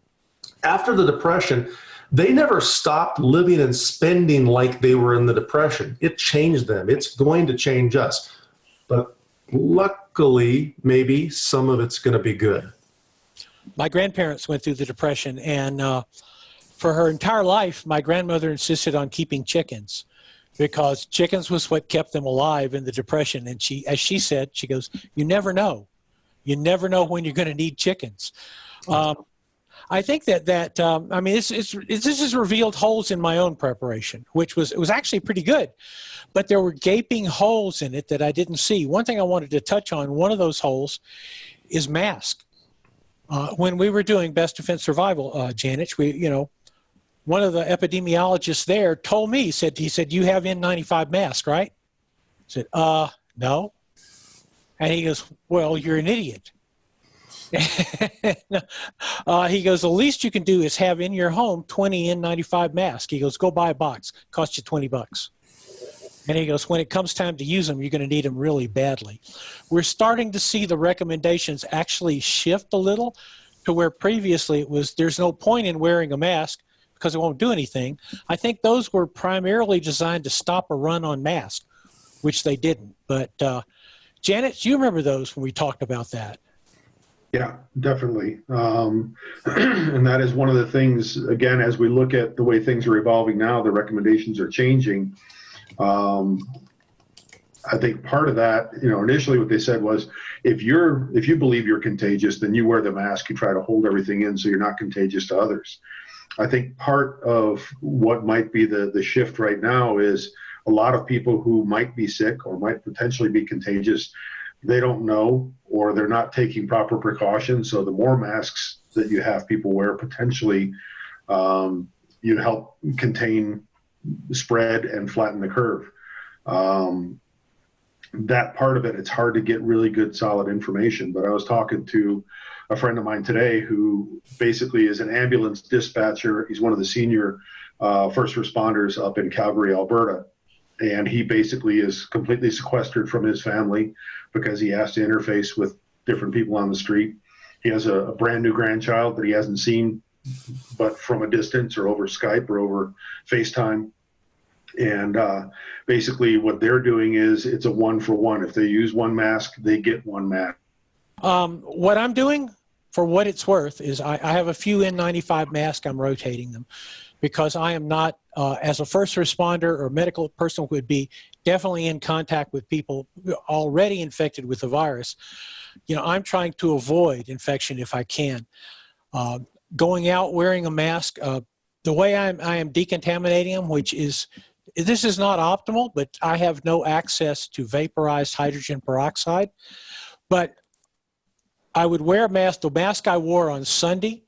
after the Depression, they never stopped living and spending like they were in the Depression. It changed them. It's going to change us. But luckily, maybe some of it's going to be good. My grandparents went through the Depression, and for her entire life, my grandmother insisted on keeping chickens because chickens was what kept them alive in the Depression. And she, as she said, she goes, you never know. You never know when you're going to need chickens. I think I mean, this has revealed holes in my own preparation, which was actually pretty good, but there were gaping holes in it that I didn't see. One thing I wanted to touch on, one of those holes is mask. When we were doing Best Defense Survival, Janich, one of the epidemiologists there told me, he said, you have N95 mask, right? I said, no. And he goes, well, you're an idiot. He goes, the least you can do is have in your home 20 N95 masks. He goes, go buy a box, cost you $20. And he goes, when it comes time to use them, you're going to need them really badly. We're starting to see the recommendations actually shift a little to where previously it was, there's no point in wearing a mask because it won't do anything. I think those were primarily designed to stop a run on masks, which they didn't. But Janet, you remember those when we talked about that? Yeah, definitely. And that is one of the things, again, as we look at the way things are evolving now, the recommendations are changing. I think part of that, initially what they said was, if you believe you're contagious, then you wear the mask, you try to hold everything in so you're not contagious to others. I think part of what might be the shift right now is a lot of people who might be sick or might potentially be contagious, they don't know, or they're not taking proper precautions. So the more masks that you have people wear, potentially you help contain spread and flatten the curve. That part of it, it's hard to get really good, solid information. But I was talking to a friend of mine today who basically is an ambulance dispatcher. He's one of the senior first responders up in Calgary, Alberta. And he basically is completely sequestered from his family because he has to interface with different people on the street. He has a brand new grandchild that he hasn't seen but from a distance or over Skype or over FaceTime. And basically what they're doing is it's a 1-for-1. If they use one mask, they get one mask. What I'm doing, for what it's worth, is I have a few N95 masks. I'm rotating them because I am not, as a first responder or medical person would be definitely in contact with people already infected with the virus. I'm trying to avoid infection if I can. Going out wearing a mask, the way I am decontaminating them, this is not optimal, but I have no access to vaporized hydrogen peroxide. But I would wear a mask. The mask I wore on Sunday,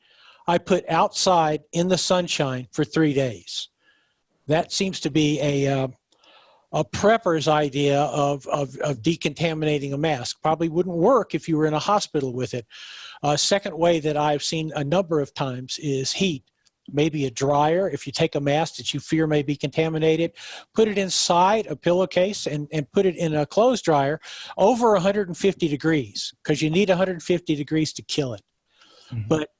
I put outside in the sunshine for 3 days. That seems to be a prepper's idea of decontaminating a mask. Probably wouldn't work if you were in a hospital with it. Second way that I've seen a number of times is heat. Maybe a dryer. If you take a mask that you fear may be contaminated, put it inside a pillowcase and put it in a clothes dryer over 150 degrees because you need 150 degrees to kill it. Mm-hmm. But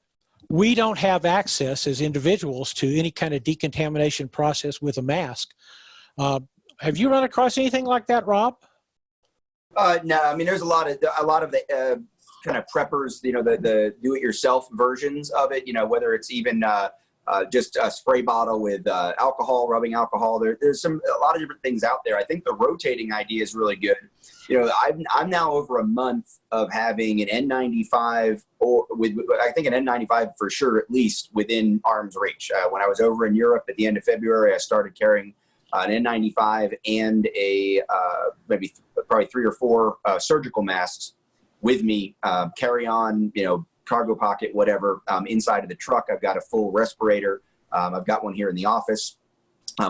we don't have access as individuals to any kind of decontamination process with a mask. Have you run across anything like that, Rob? No, I mean, there's a lot of the kind of preppers, the do-it-yourself versions of it, whether it's even just a spray bottle with alcohol, rubbing alcohol. There's a lot of different things out there. I think the rotating idea is really good. I'm now over a month of having an N95 I think an N95 for sure, at least within arm's reach. When I was over in Europe at the end of February, I started carrying an N95 and probably 3 or 4 surgical masks with me, carry on, cargo pocket, whatever. Inside of the truck, I've got a full respirator. I've got one here in the office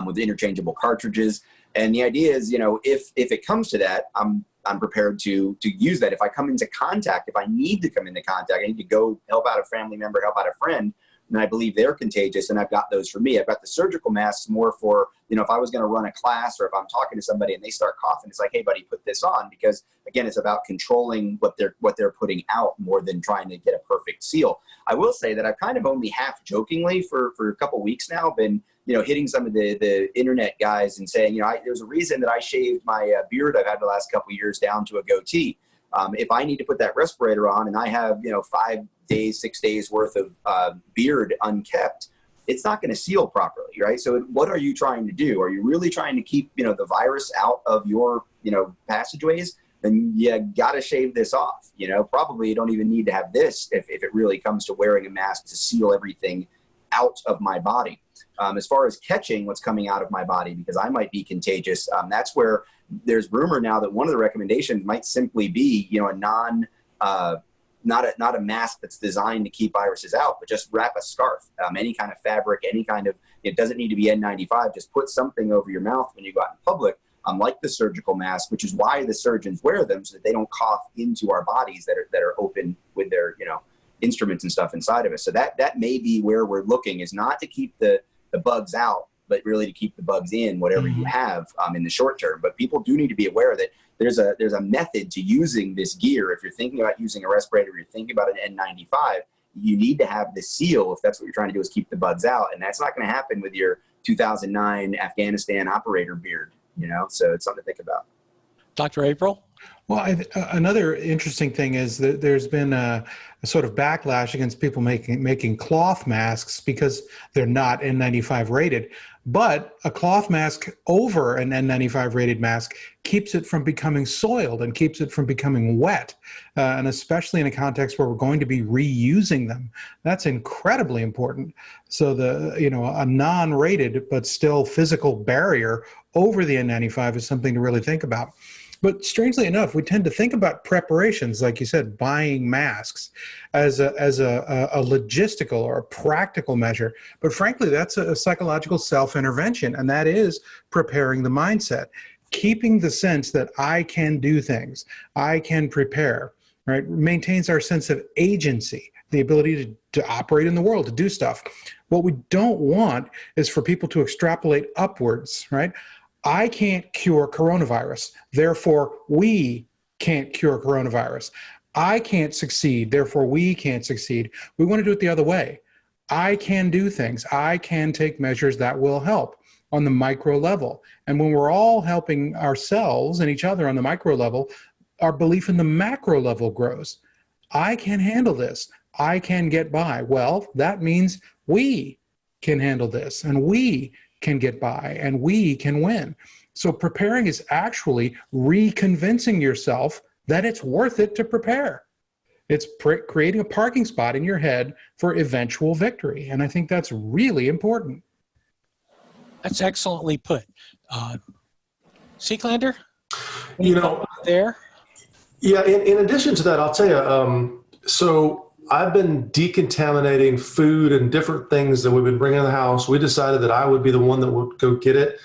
with interchangeable cartridges. And the idea is, if it comes to that, I'm prepared to use that. If I come into contact, if I need to come into contact, I need to go help out a family member, help out a friend, and I believe they're contagious, and I've got those for me. I've got the surgical masks more for, if I was going to run a class or if I'm talking to somebody and they start coughing, it's like, hey, buddy, put this on, because again, it's about controlling what they're putting out more than trying to get a perfect seal. I will say that I've kind of only half jokingly for a couple weeks now been, hitting some of the internet guys and saying, there's a reason that I shaved my beard I've had the last couple of years down to a goatee. If I need to put that respirator on and I have, 5 days, 6 days worth of beard unkept, it's not going to seal properly, right? So what are you trying to do? Are you really trying to keep, the virus out of your, passageways? Then you got to shave this off. Probably you don't even need to have this if it really comes to wearing a mask to seal everything out of my body. As far as catching what's coming out of my body, because I might be contagious, that's where there's rumor now that one of the recommendations might simply be, not a mask that's designed to keep viruses out, but just wrap a scarf, any kind of fabric, any kind of, it doesn't need to be N95, just put something over your mouth when you go out in public, like the surgical mask, which is why the surgeons wear them, so that they don't cough into our bodies that are open with their, instruments and stuff inside of us. So that may be where we're looking, is not to keep the bugs out, but really to keep the bugs in, whatever you have in the short term. But people do need to be aware that there's a method to using this gear. If you're thinking about using a respirator, or you're thinking about an N95, you need to have the seal if that's what you're trying to do, is keep the bugs out. And that's not going to happen with your 2009 Afghanistan operator beard, so it's something to think about. Dr. Aprill? Well, another interesting thing is that there's been a sort of backlash against people making cloth masks because they're not N95 rated. But a cloth mask over an N95 rated mask keeps it from becoming soiled and keeps it from becoming wet. And especially in a context where we're going to be reusing them, that's incredibly important. So a non-rated but still physical barrier over the N95 is something to really think about. But strangely enough, we tend to think about preparations, like you said, buying masks, as a logistical or a practical measure. But frankly, that's a psychological self-intervention, and that is preparing the mindset, keeping the sense that I can do things, I can prepare, right? Maintains our sense of agency, the ability to operate in the world, to do stuff. What we don't want is for people to extrapolate upwards, right? I can't cure coronavirus, therefore we can't cure coronavirus. I can't succeed, therefore we can't succeed. We want to do it the other way. I can do things. I can take measures that will help on the micro level. And when we're all helping ourselves and each other on the micro level, our belief in the macro level grows. I can handle this. I can get by. Well, that means we can handle this, and we can get by, and we can win. So preparing is actually reconvincing yourself that it's worth it to prepare. It's creating a parking spot in your head for eventual victory. And I think that's really important. That's excellently put. Seeklander? There? Yeah, in addition to that, I'll tell you, so I've been decontaminating food and different things that we've been bringing in the house. We decided that I would be the one that would go get it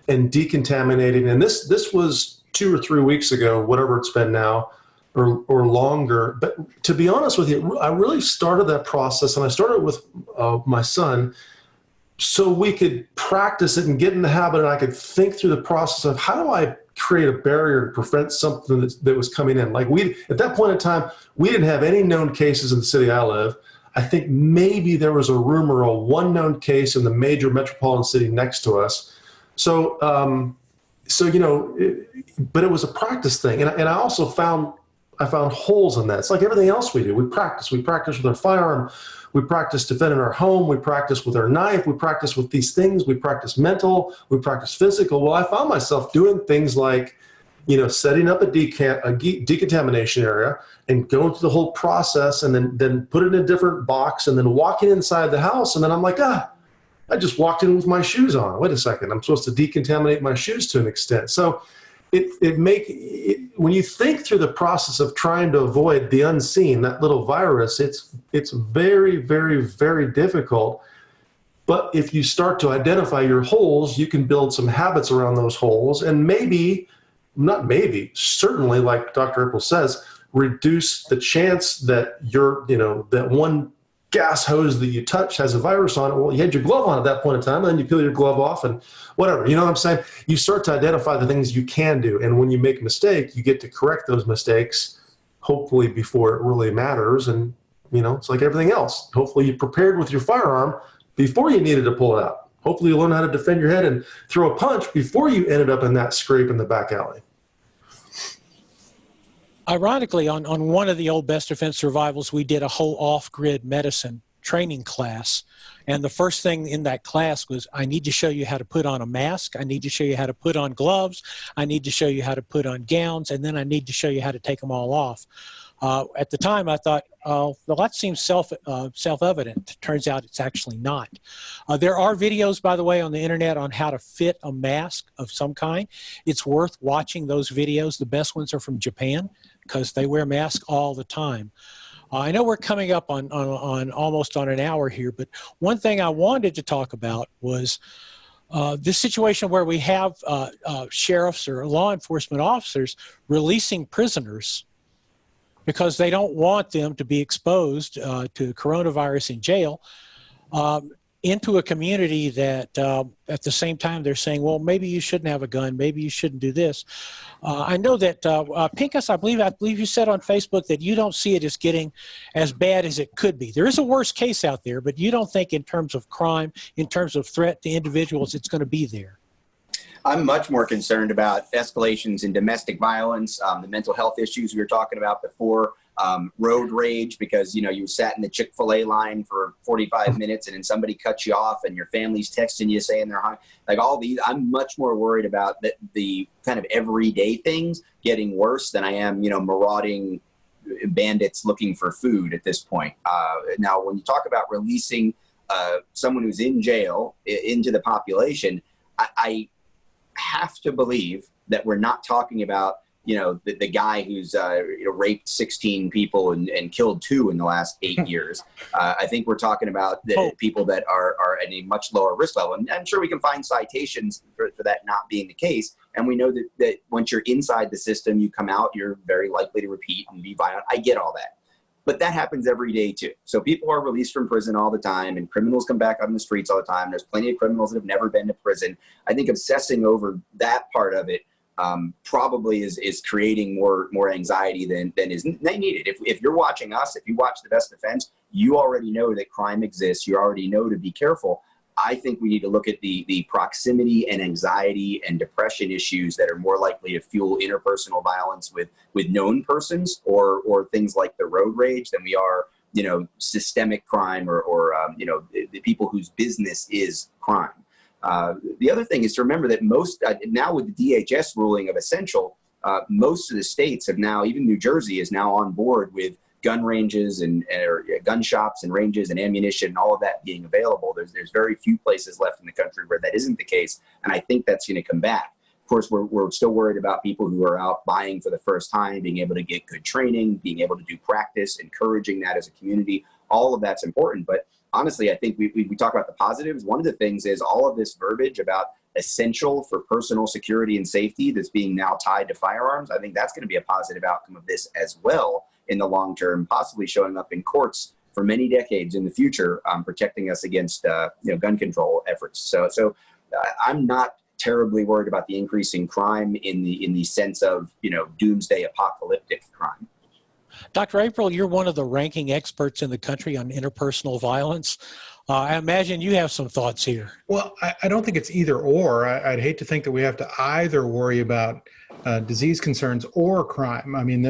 and decontaminating. And this was 2 or 3 weeks ago, whatever it's been now, or longer. But to be honest with you, I really started that process, and I started with my son, so we could practice it and get in the habit, and I could think through the process of how do I create a barrier to prevent something that was coming in. Like at that point in time, we didn't have any known cases in the city I live. I think maybe there was a rumor of one known case in the major metropolitan city next to us. So, but it was a practice thing. And I also found holes in that. It's like everything else we do. We practice with our firearm. We practice defending our home. We practice with our knife. We practice with these things. We practice mental. We practice physical. Well, I found myself doing things like, setting up a decontamination area and going through the whole process, and then put it in a different box, and then walking inside the house. And then I'm like, I just walked in with my shoes on. Wait a second. I'm supposed to decontaminate my shoes to an extent. So when you think through the process of trying to avoid the unseen, that little virus, it's very, very, very difficult. But if you start to identify your holes, you can build some habits around those holes, and certainly, like Dr. Aprill says, reduce the chance that that one gas hose that you touch has a virus on it. Well, you had your glove on at that point in time, and then you peel your glove off and whatever. You know what I'm saying? You start to identify the things you can do. And when you make a mistake, you get to correct those mistakes, hopefully before it really matters. And, it's like everything else. Hopefully you prepared with your firearm before you needed to pull it out. Hopefully you learn how to defend your head and throw a punch before you ended up in that scrape in the back alley. Ironically, on one of the old Best Defense Survivals, we did a whole off-grid medicine training class. And the first thing in that class was, I need to show you how to put on a mask. I need to show you how to put on gloves. I need to show you how to put on gowns. And then I need to show you how to take them all off. At the time, I thought, well, that seems self-evident. Turns out it's actually not. There are videos, by the way, on the internet on how to fit a mask of some kind. It's worth watching those videos. The best ones are from Japan because they wear masks all the time. I know we're coming up on almost on an hour here, but one thing I wanted to talk about was this situation where we have sheriffs or law enforcement officers releasing prisoners because they don't want them to be exposed to coronavirus in jail into a community that at the same time they're saying, well, maybe you shouldn't have a gun, maybe you shouldn't do this. I know that Pincus, I believe you said on Facebook that you don't see it as getting as bad as it could be. There is a worst case out there, but you don't think in terms of crime, in terms of threat to individuals, it's going to be there. I'm much more concerned about escalations in domestic violence, the mental health issues we were talking about before, road rage because, you sat in the Chick-fil-A line for 45 minutes and then somebody cut you off and your family's texting you saying they're hungry. Like all these, I'm much more worried about the kind of everyday things getting worse than I am, marauding bandits looking for food at this point. Now, when you talk about releasing someone who's in jail into the population, I have to believe that we're not talking about, the guy who's raped 16 people and killed 2 in the last 8 years. I think we're talking about the people that are at a much lower risk level. And I'm sure we can find citations for that not being the case. And we know that once you're inside the system, you come out, you're very likely to repeat and be violent. I get all that. But that happens every day too. So people are released from prison all the time and criminals come back on the streets all the time. There's plenty of criminals that have never been to prison. I think obsessing over that part of it probably is creating more anxiety than is needed. If you're watching us, if you watch The Best Defense, you already know that crime exists. You already know to be careful. I think we need to look at the proximity and anxiety and depression issues that are more likely to fuel interpersonal violence with known persons or things like the road rage than we are, systemic crime or the people whose business is crime. The other thing is to remember that most, now with the DHS ruling of essential, most of the states have now, even New Jersey is now on board with gun ranges and gun shops and ranges and ammunition and all of that being available. There's very few places left in the country where that isn't the case, and I think that's going to come back. Of course, we're still worried about people who are out buying for the first time, being able to get good training, being able to do practice, encouraging that as a community. All of that's important, but honestly, I think we talk about the positives. One of the things is all of this verbiage about essential for personal security and safety that's being now tied to firearms. I think that's going to be a positive outcome of this as well in the long term, possibly showing up in courts for many decades in the future, protecting us against gun control efforts. So I'm not terribly worried about the increasing crime in the sense of doomsday apocalyptic crime. Dr. Aprill, you're one of the ranking experts in the country on interpersonal violence. I imagine you have some thoughts here. Well, I don't think it's either or. I'd hate to think that we have to either worry about disease concerns or crime. I mean,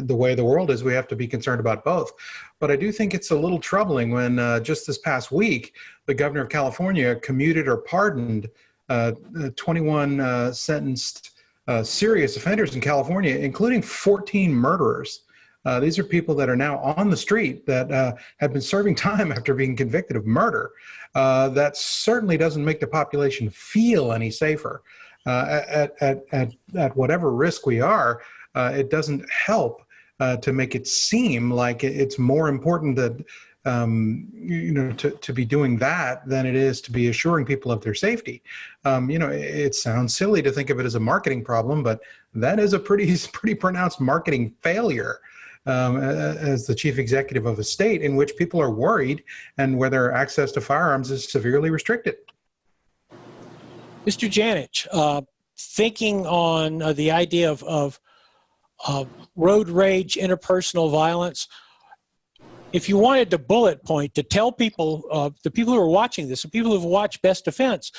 the way the world is, we have to be concerned about both. But I do think it's a little troubling when just this past week, the governor of California commuted or pardoned 21 sentenced serious offenders in California, including 14 murderers. These are people that are now on the street that have been serving time after being convicted of murder. That certainly doesn't make the population feel any safer. At whatever risk we are, it doesn't help to make it seem like it's more important that to be doing that than it is to be assuring people of their safety. It sounds silly to think of it as a marketing problem, but that is a pretty pronounced marketing failure. as the chief executive of a state in which people are worried and where their access to firearms is severely restricted. Mr. Janich, thinking on the idea of road rage, interpersonal violence, if you wanted to bullet point to tell people, the people who are watching this, the people who have watched Best Defense,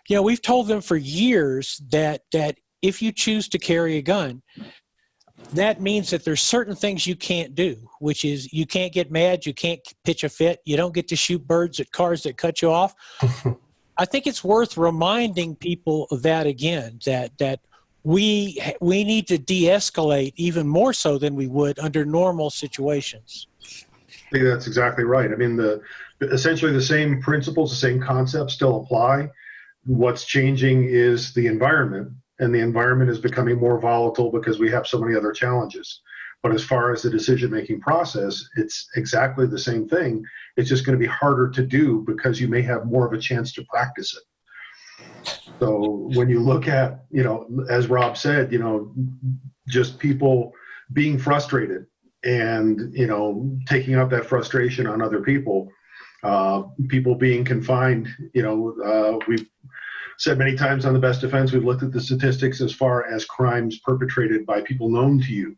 we've told them for years that if you choose to carry a gun, that means that there's certain things you can't do, which is you can't get mad, you can't pitch a fit, you don't get to shoot birds at cars that cut you off. I think it's worth reminding people of that again, that we need to de-escalate even more so than we would under normal situations. I think that's exactly right. I mean, essentially the same principles, the same concepts still apply. What's changing is the environment, and the environment is becoming more volatile because we have so many other challenges. But as far as the decision-making process, it's exactly the same thing. It's just going to be harder to do because you may have more of a chance to practice it. So when you look at, as Rob said, just people being frustrated and, taking out that frustration on other people, people being confined, we've said many times on the Best Defense, we've looked at the statistics as far as crimes perpetrated by people known to you,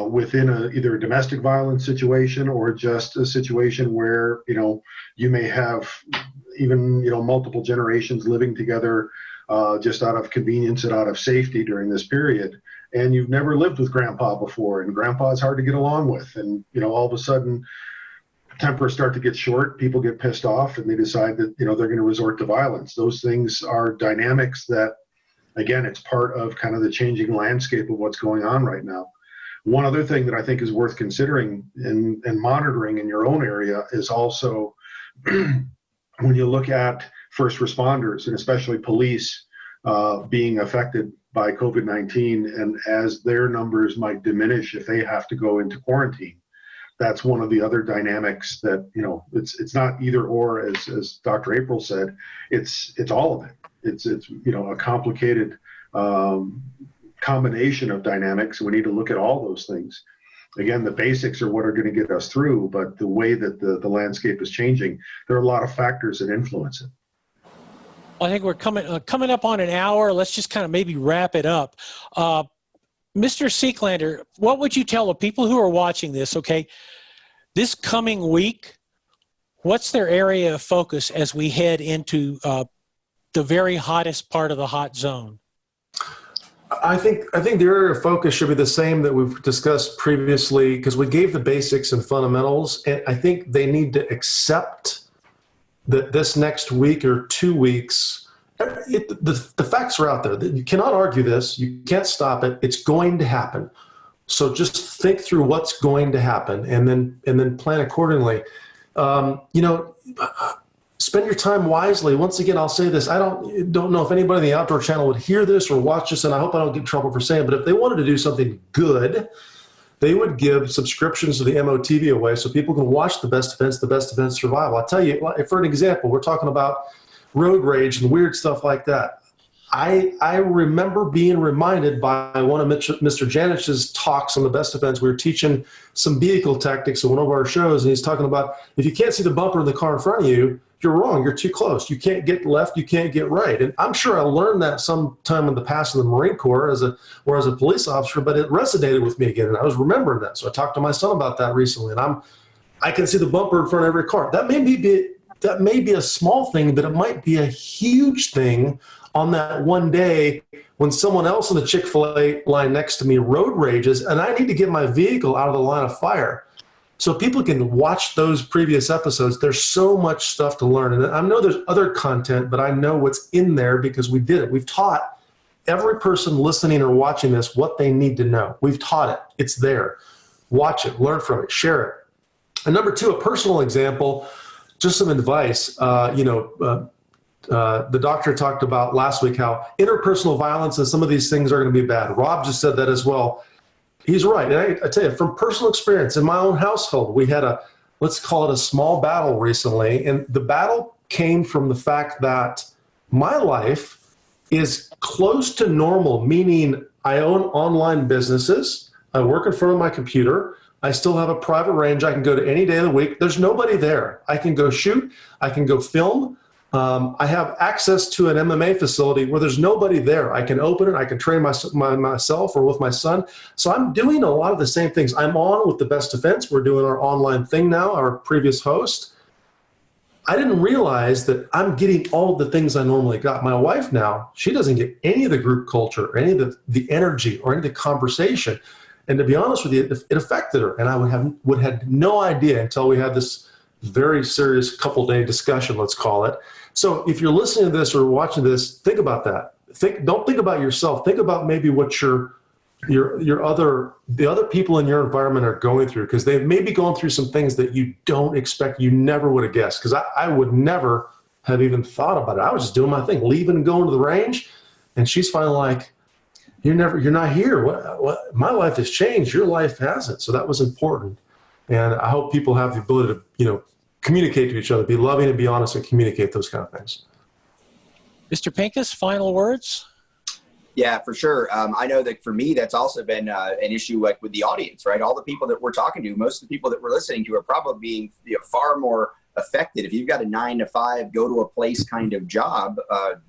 within either a domestic violence situation or just a situation where, you may have even, multiple generations living together just out of convenience and out of safety during this period. And you've never lived with grandpa before, and grandpa is hard to get along with. And, all of a sudden, tempers start to get short, people get pissed off, and they decide that, they're going to resort to violence. Those things are dynamics that, again, it's part of kind of the changing landscape of what's going on right now. One other thing that I think is worth considering and monitoring in your own area is also when you look at first responders, and especially police, being affected by COVID-19, and as their numbers might diminish if they have to go into quarantine. That's one of the other dynamics that, it's not either or, as Dr. Aprill said, it's all of it. It's a complicated combination of dynamics. We need to look at all those things. Again, the basics are what are going to get us through, but the way that the landscape is changing, there are a lot of factors that influence it. I think we're coming up on an hour. Let's just kind of maybe wrap it up. Mr. Seeklander, what would you tell the people who are watching this, okay, this coming week, what's their area of focus as we head into the very hottest part of the hot zone? I think the area of focus should be the same that we've discussed previously, because we gave the basics and fundamentals, and I think they need to accept that this next week or 2 weeks, the facts are out there. You cannot argue this. You can't stop it. It's going to happen. So just think through what's going to happen, and then plan accordingly. Spend your time wisely. Once again, I'll say this. I don't know if anybody in the Outdoor Channel would hear this or watch this, and I hope I don't get in trouble for saying, but if they wanted to do something good, they would give subscriptions to the MOTV away so people can watch the Best Defense Survival. I'll tell you, for an example, we're talking about road rage and weird stuff like that. I remember being reminded by one of Mr. Janich's talks on the Best Defense. We were teaching some vehicle tactics on one of our shows, and he's talking about if you can't see the bumper in the car in front of you, you're wrong. You're too close. You can't get left. You can't get right. And I'm sure I learned that sometime in the past in the Marine Corps as a police officer, but it resonated with me again, and I was remembering that. So I talked to my son about that recently, and I can see the bumper in front of every car. That may be a small thing, but it might be a huge thing on that one day when someone else in the Chick-fil-A line next to me road rages, and I need to get my vehicle out of the line of fire. So people can watch those previous episodes. There's so much stuff to learn. And I know there's other content, but I know what's in there because we did it. We've taught every person listening or watching this what they need to know. We've taught it. It's there. Watch it, learn from it, share it. And number two, a personal example, just some advice. The doctor talked about last week how interpersonal violence and some of these things are going to be bad. Rob just said that as well. He's right. And I tell you, from personal experience in my own household, we had let's call it a small battle recently. And the battle came from the fact that my life is close to normal, meaning I own online businesses. I work in front of my computer. I still have a private range. I can go to any day of the week. There's nobody there. I can go shoot. I can go film. I have access to an MMA facility where there's nobody there. I can open it. I can train myself or with my son. So I'm doing a lot of the same things. I'm on with the Best Defense. We're doing our online thing now, our previous host. I didn't realize that I'm getting all of the things I normally got. My wife now, she doesn't get any of the group culture, any of the energy or any of the conversation. And to be honest with you, it affected her. And I would have no idea until we had this very serious couple-day discussion, let's call it. So if you're listening to this or watching this, think about that. Don't think about yourself. Think about maybe what the other people in your environment are going through, because they may be going through some things that you don't expect, you never would have guessed. Because I would never have even thought about it. I was just doing my thing, leaving and going to the range, and she's finally like, you're not here. What? My life has changed. Your life hasn't. So that was important. And I hope people have the ability to, communicate to each other, be loving and be honest and communicate those kind of things. Mr. Pincus, final words? Yeah, for sure. I know that for me, that's also been an issue like with the audience, right? All the people that we're talking to, most of the people that we're listening to are probably being far more affected. If you've got a 9-to-5, go to a place kind of job,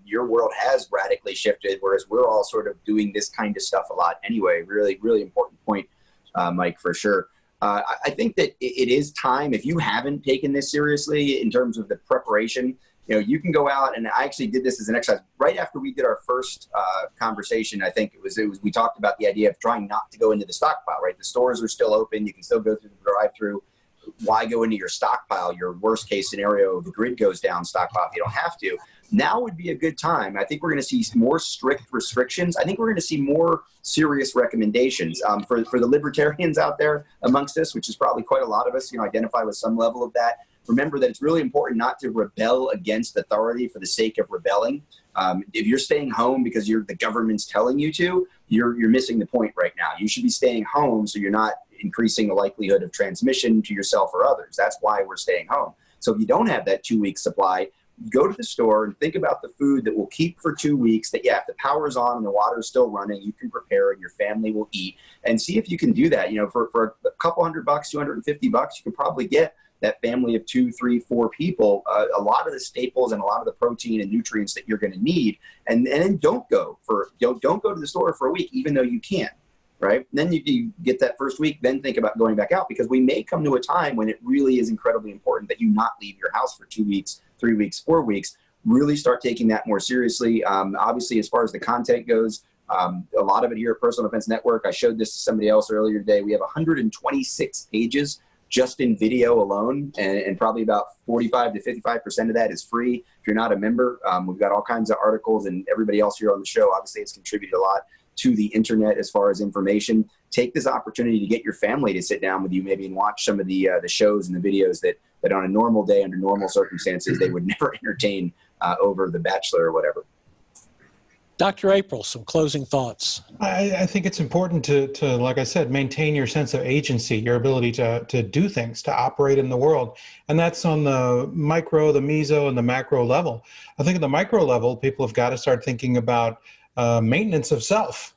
your world has radically shifted, whereas we're all sort of doing this kind of stuff a lot anyway. Really, really important point, Mike, for sure. I think that it is time, if you haven't taken this seriously in terms of the preparation, you can go out, and I actually did this as an exercise right after we did our first conversation. I think it was we talked about the idea of trying not to go into the stockpile, right? The stores are still open. You can still go through the drive-through. Why go into your stockpile? Your worst case scenario, the grid goes down, stockpile if you don't have to. Now would be a good time. I think we're going to see more strict restrictions. I think we're going to see more serious recommendations for the libertarians out there amongst us, which is probably quite a lot of us, identify with some level of that. Remember that it's really important not to rebel against authority for the sake of rebelling. If you're staying home because the government's telling you to, you're missing the point right now. You should be staying home so you're not increasing the likelihood of transmission to yourself or others. That's why we're staying home. So if you don't have that 2-week supply, go to the store and think about the food that will keep for 2 weeks, that, if the power's on and the water's still running, you can prepare and your family will eat, and see if you can do that. For a couple $100, $250, you can probably get that family of 2, 3, 4 people, a lot of the staples and a lot of the protein and nutrients that you're going to need. And then don't go to the store for a week, even though you can, right? Then you get that first week, then think about going back out, because we may come to a time when it really is incredibly important that you not leave your house for 2 weeks, 3 weeks, 4 weeks. Really start taking that more seriously. Obviously, as far as the content goes, a lot of it here at Personal Defense Network, I showed this to somebody else earlier today. We have 126 pages just in video alone, and probably about 45 to 55% of that is free. If you're not a member, we've got all kinds of articles, and everybody else here on the show obviously has contributed a lot to the internet as far as information. Take this opportunity to get your family to sit down with you maybe and watch some of the shows and the videos that on a normal day, under normal circumstances, they would never entertain over The Bachelor or whatever. Dr. Aprill, some closing thoughts. I think it's important to, like I said, maintain your sense of agency, your ability to do things, to operate in the world. And that's on the micro, the meso, and the macro level. I think at the micro level, people have got to start thinking about maintenance of self,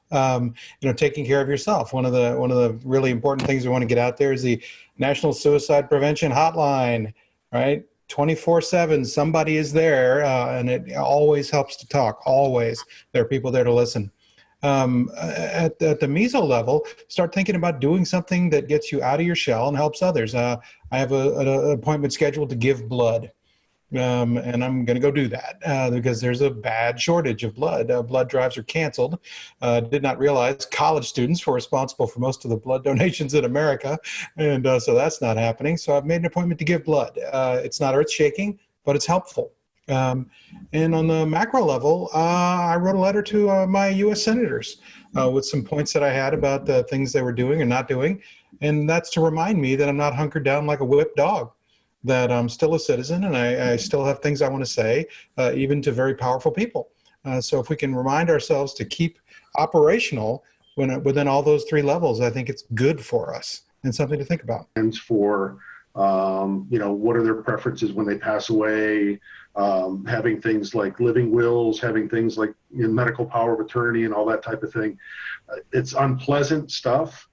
taking care of yourself. One of the really important things we want to get out there is the National Suicide Prevention Hotline, right? 24/7, somebody is there, and it always helps to talk. Always, there are people there to listen. At the meso level, start thinking about doing something that gets you out of your shell and helps others. I have an appointment scheduled to give blood, and I'm going to go do that because there's a bad shortage of blood. Blood drives are canceled. Did not realize college students were responsible for most of the blood donations in America, and so that's not happening. So I've made an appointment to give blood. It's not earth-shaking, but it's helpful. And on the macro level, I wrote a letter to my U.S. senators with some points that I had about the things they were doing or not doing, and that's to remind me that I'm not hunkered down like a whipped dog, that I'm still a citizen and I still have things I want to say, even to very powerful people. So if we can remind ourselves to keep operational within all those 3 levels, I think it's good for us and something to think about. And for, what are their preferences when they pass away, having things like living wills, having things like medical power of attorney and all that type of thing. It's unpleasant stuff,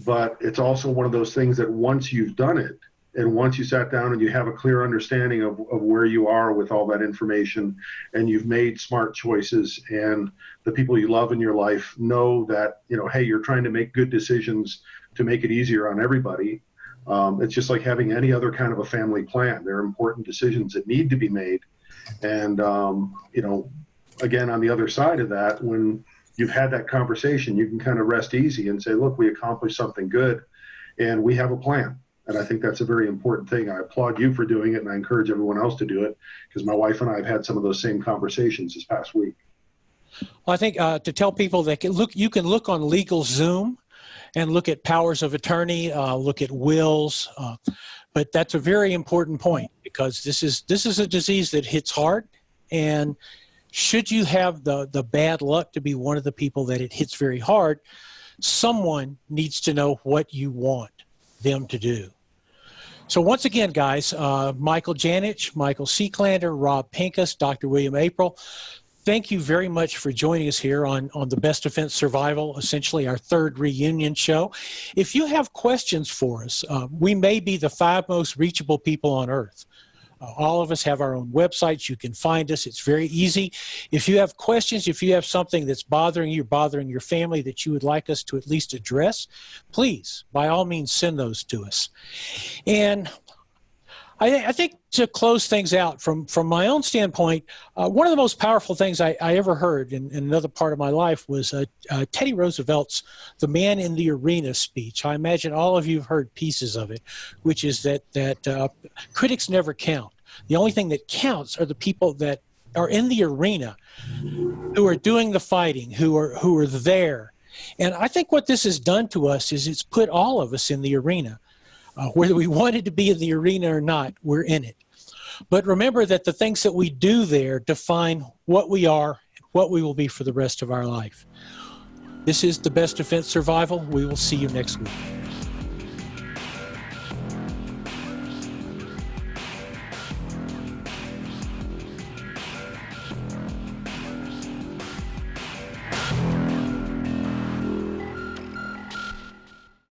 but it's also one of those things that once you've done it, and once you sat down and you have a clear understanding of where you are with all that information, and you've made smart choices, and the people you love in your life know that, hey, you're trying to make good decisions to make it easier on everybody. It's just like having any other kind of a family plan. There are important decisions that need to be made. And, again, on the other side of that, when you've had that conversation, you can kind of rest easy and say, look, we accomplished something good and we have a plan. And I think that's a very important thing. I applaud you for doing it, and I encourage everyone else to do it, because my wife and I have had some of those same conversations this past week. Well, I think to tell people that you can look on LegalZoom and look at powers of attorney, look at wills, but that's a very important point, because this is a disease that hits hard, and should you have the bad luck to be one of the people that it hits very hard, someone needs to know what you want them to do. So once again, guys, Michael Janich, Michael Seeklander, Rob Pincus, Dr. William Aprill, thank you very much for joining us here on the Best Defense Survival, essentially our third reunion show. If you have questions for us, we may be the 5 most reachable people on earth. All of us have our own websites. You can find us. It's very easy. If you have questions, if you have something that's bothering you, bothering your family that you would like us to at least address, please, by all means, send those to us. And I think to close things out from my own standpoint, one of the most powerful things I ever heard in another part of my life was Teddy Roosevelt's The Man in the Arena speech. I imagine all of you have heard pieces of it, which is that critics never count. The only thing that counts are the people that are in the arena, who are doing the fighting, who are there. And I think what this has done to us is it's put all of us in the arena. Whether we wanted to be in the arena or not, we're in it. But remember that the things that we do there define what we are and what we will be for the rest of our life. This is the Best Defense Survival. We will see you next week.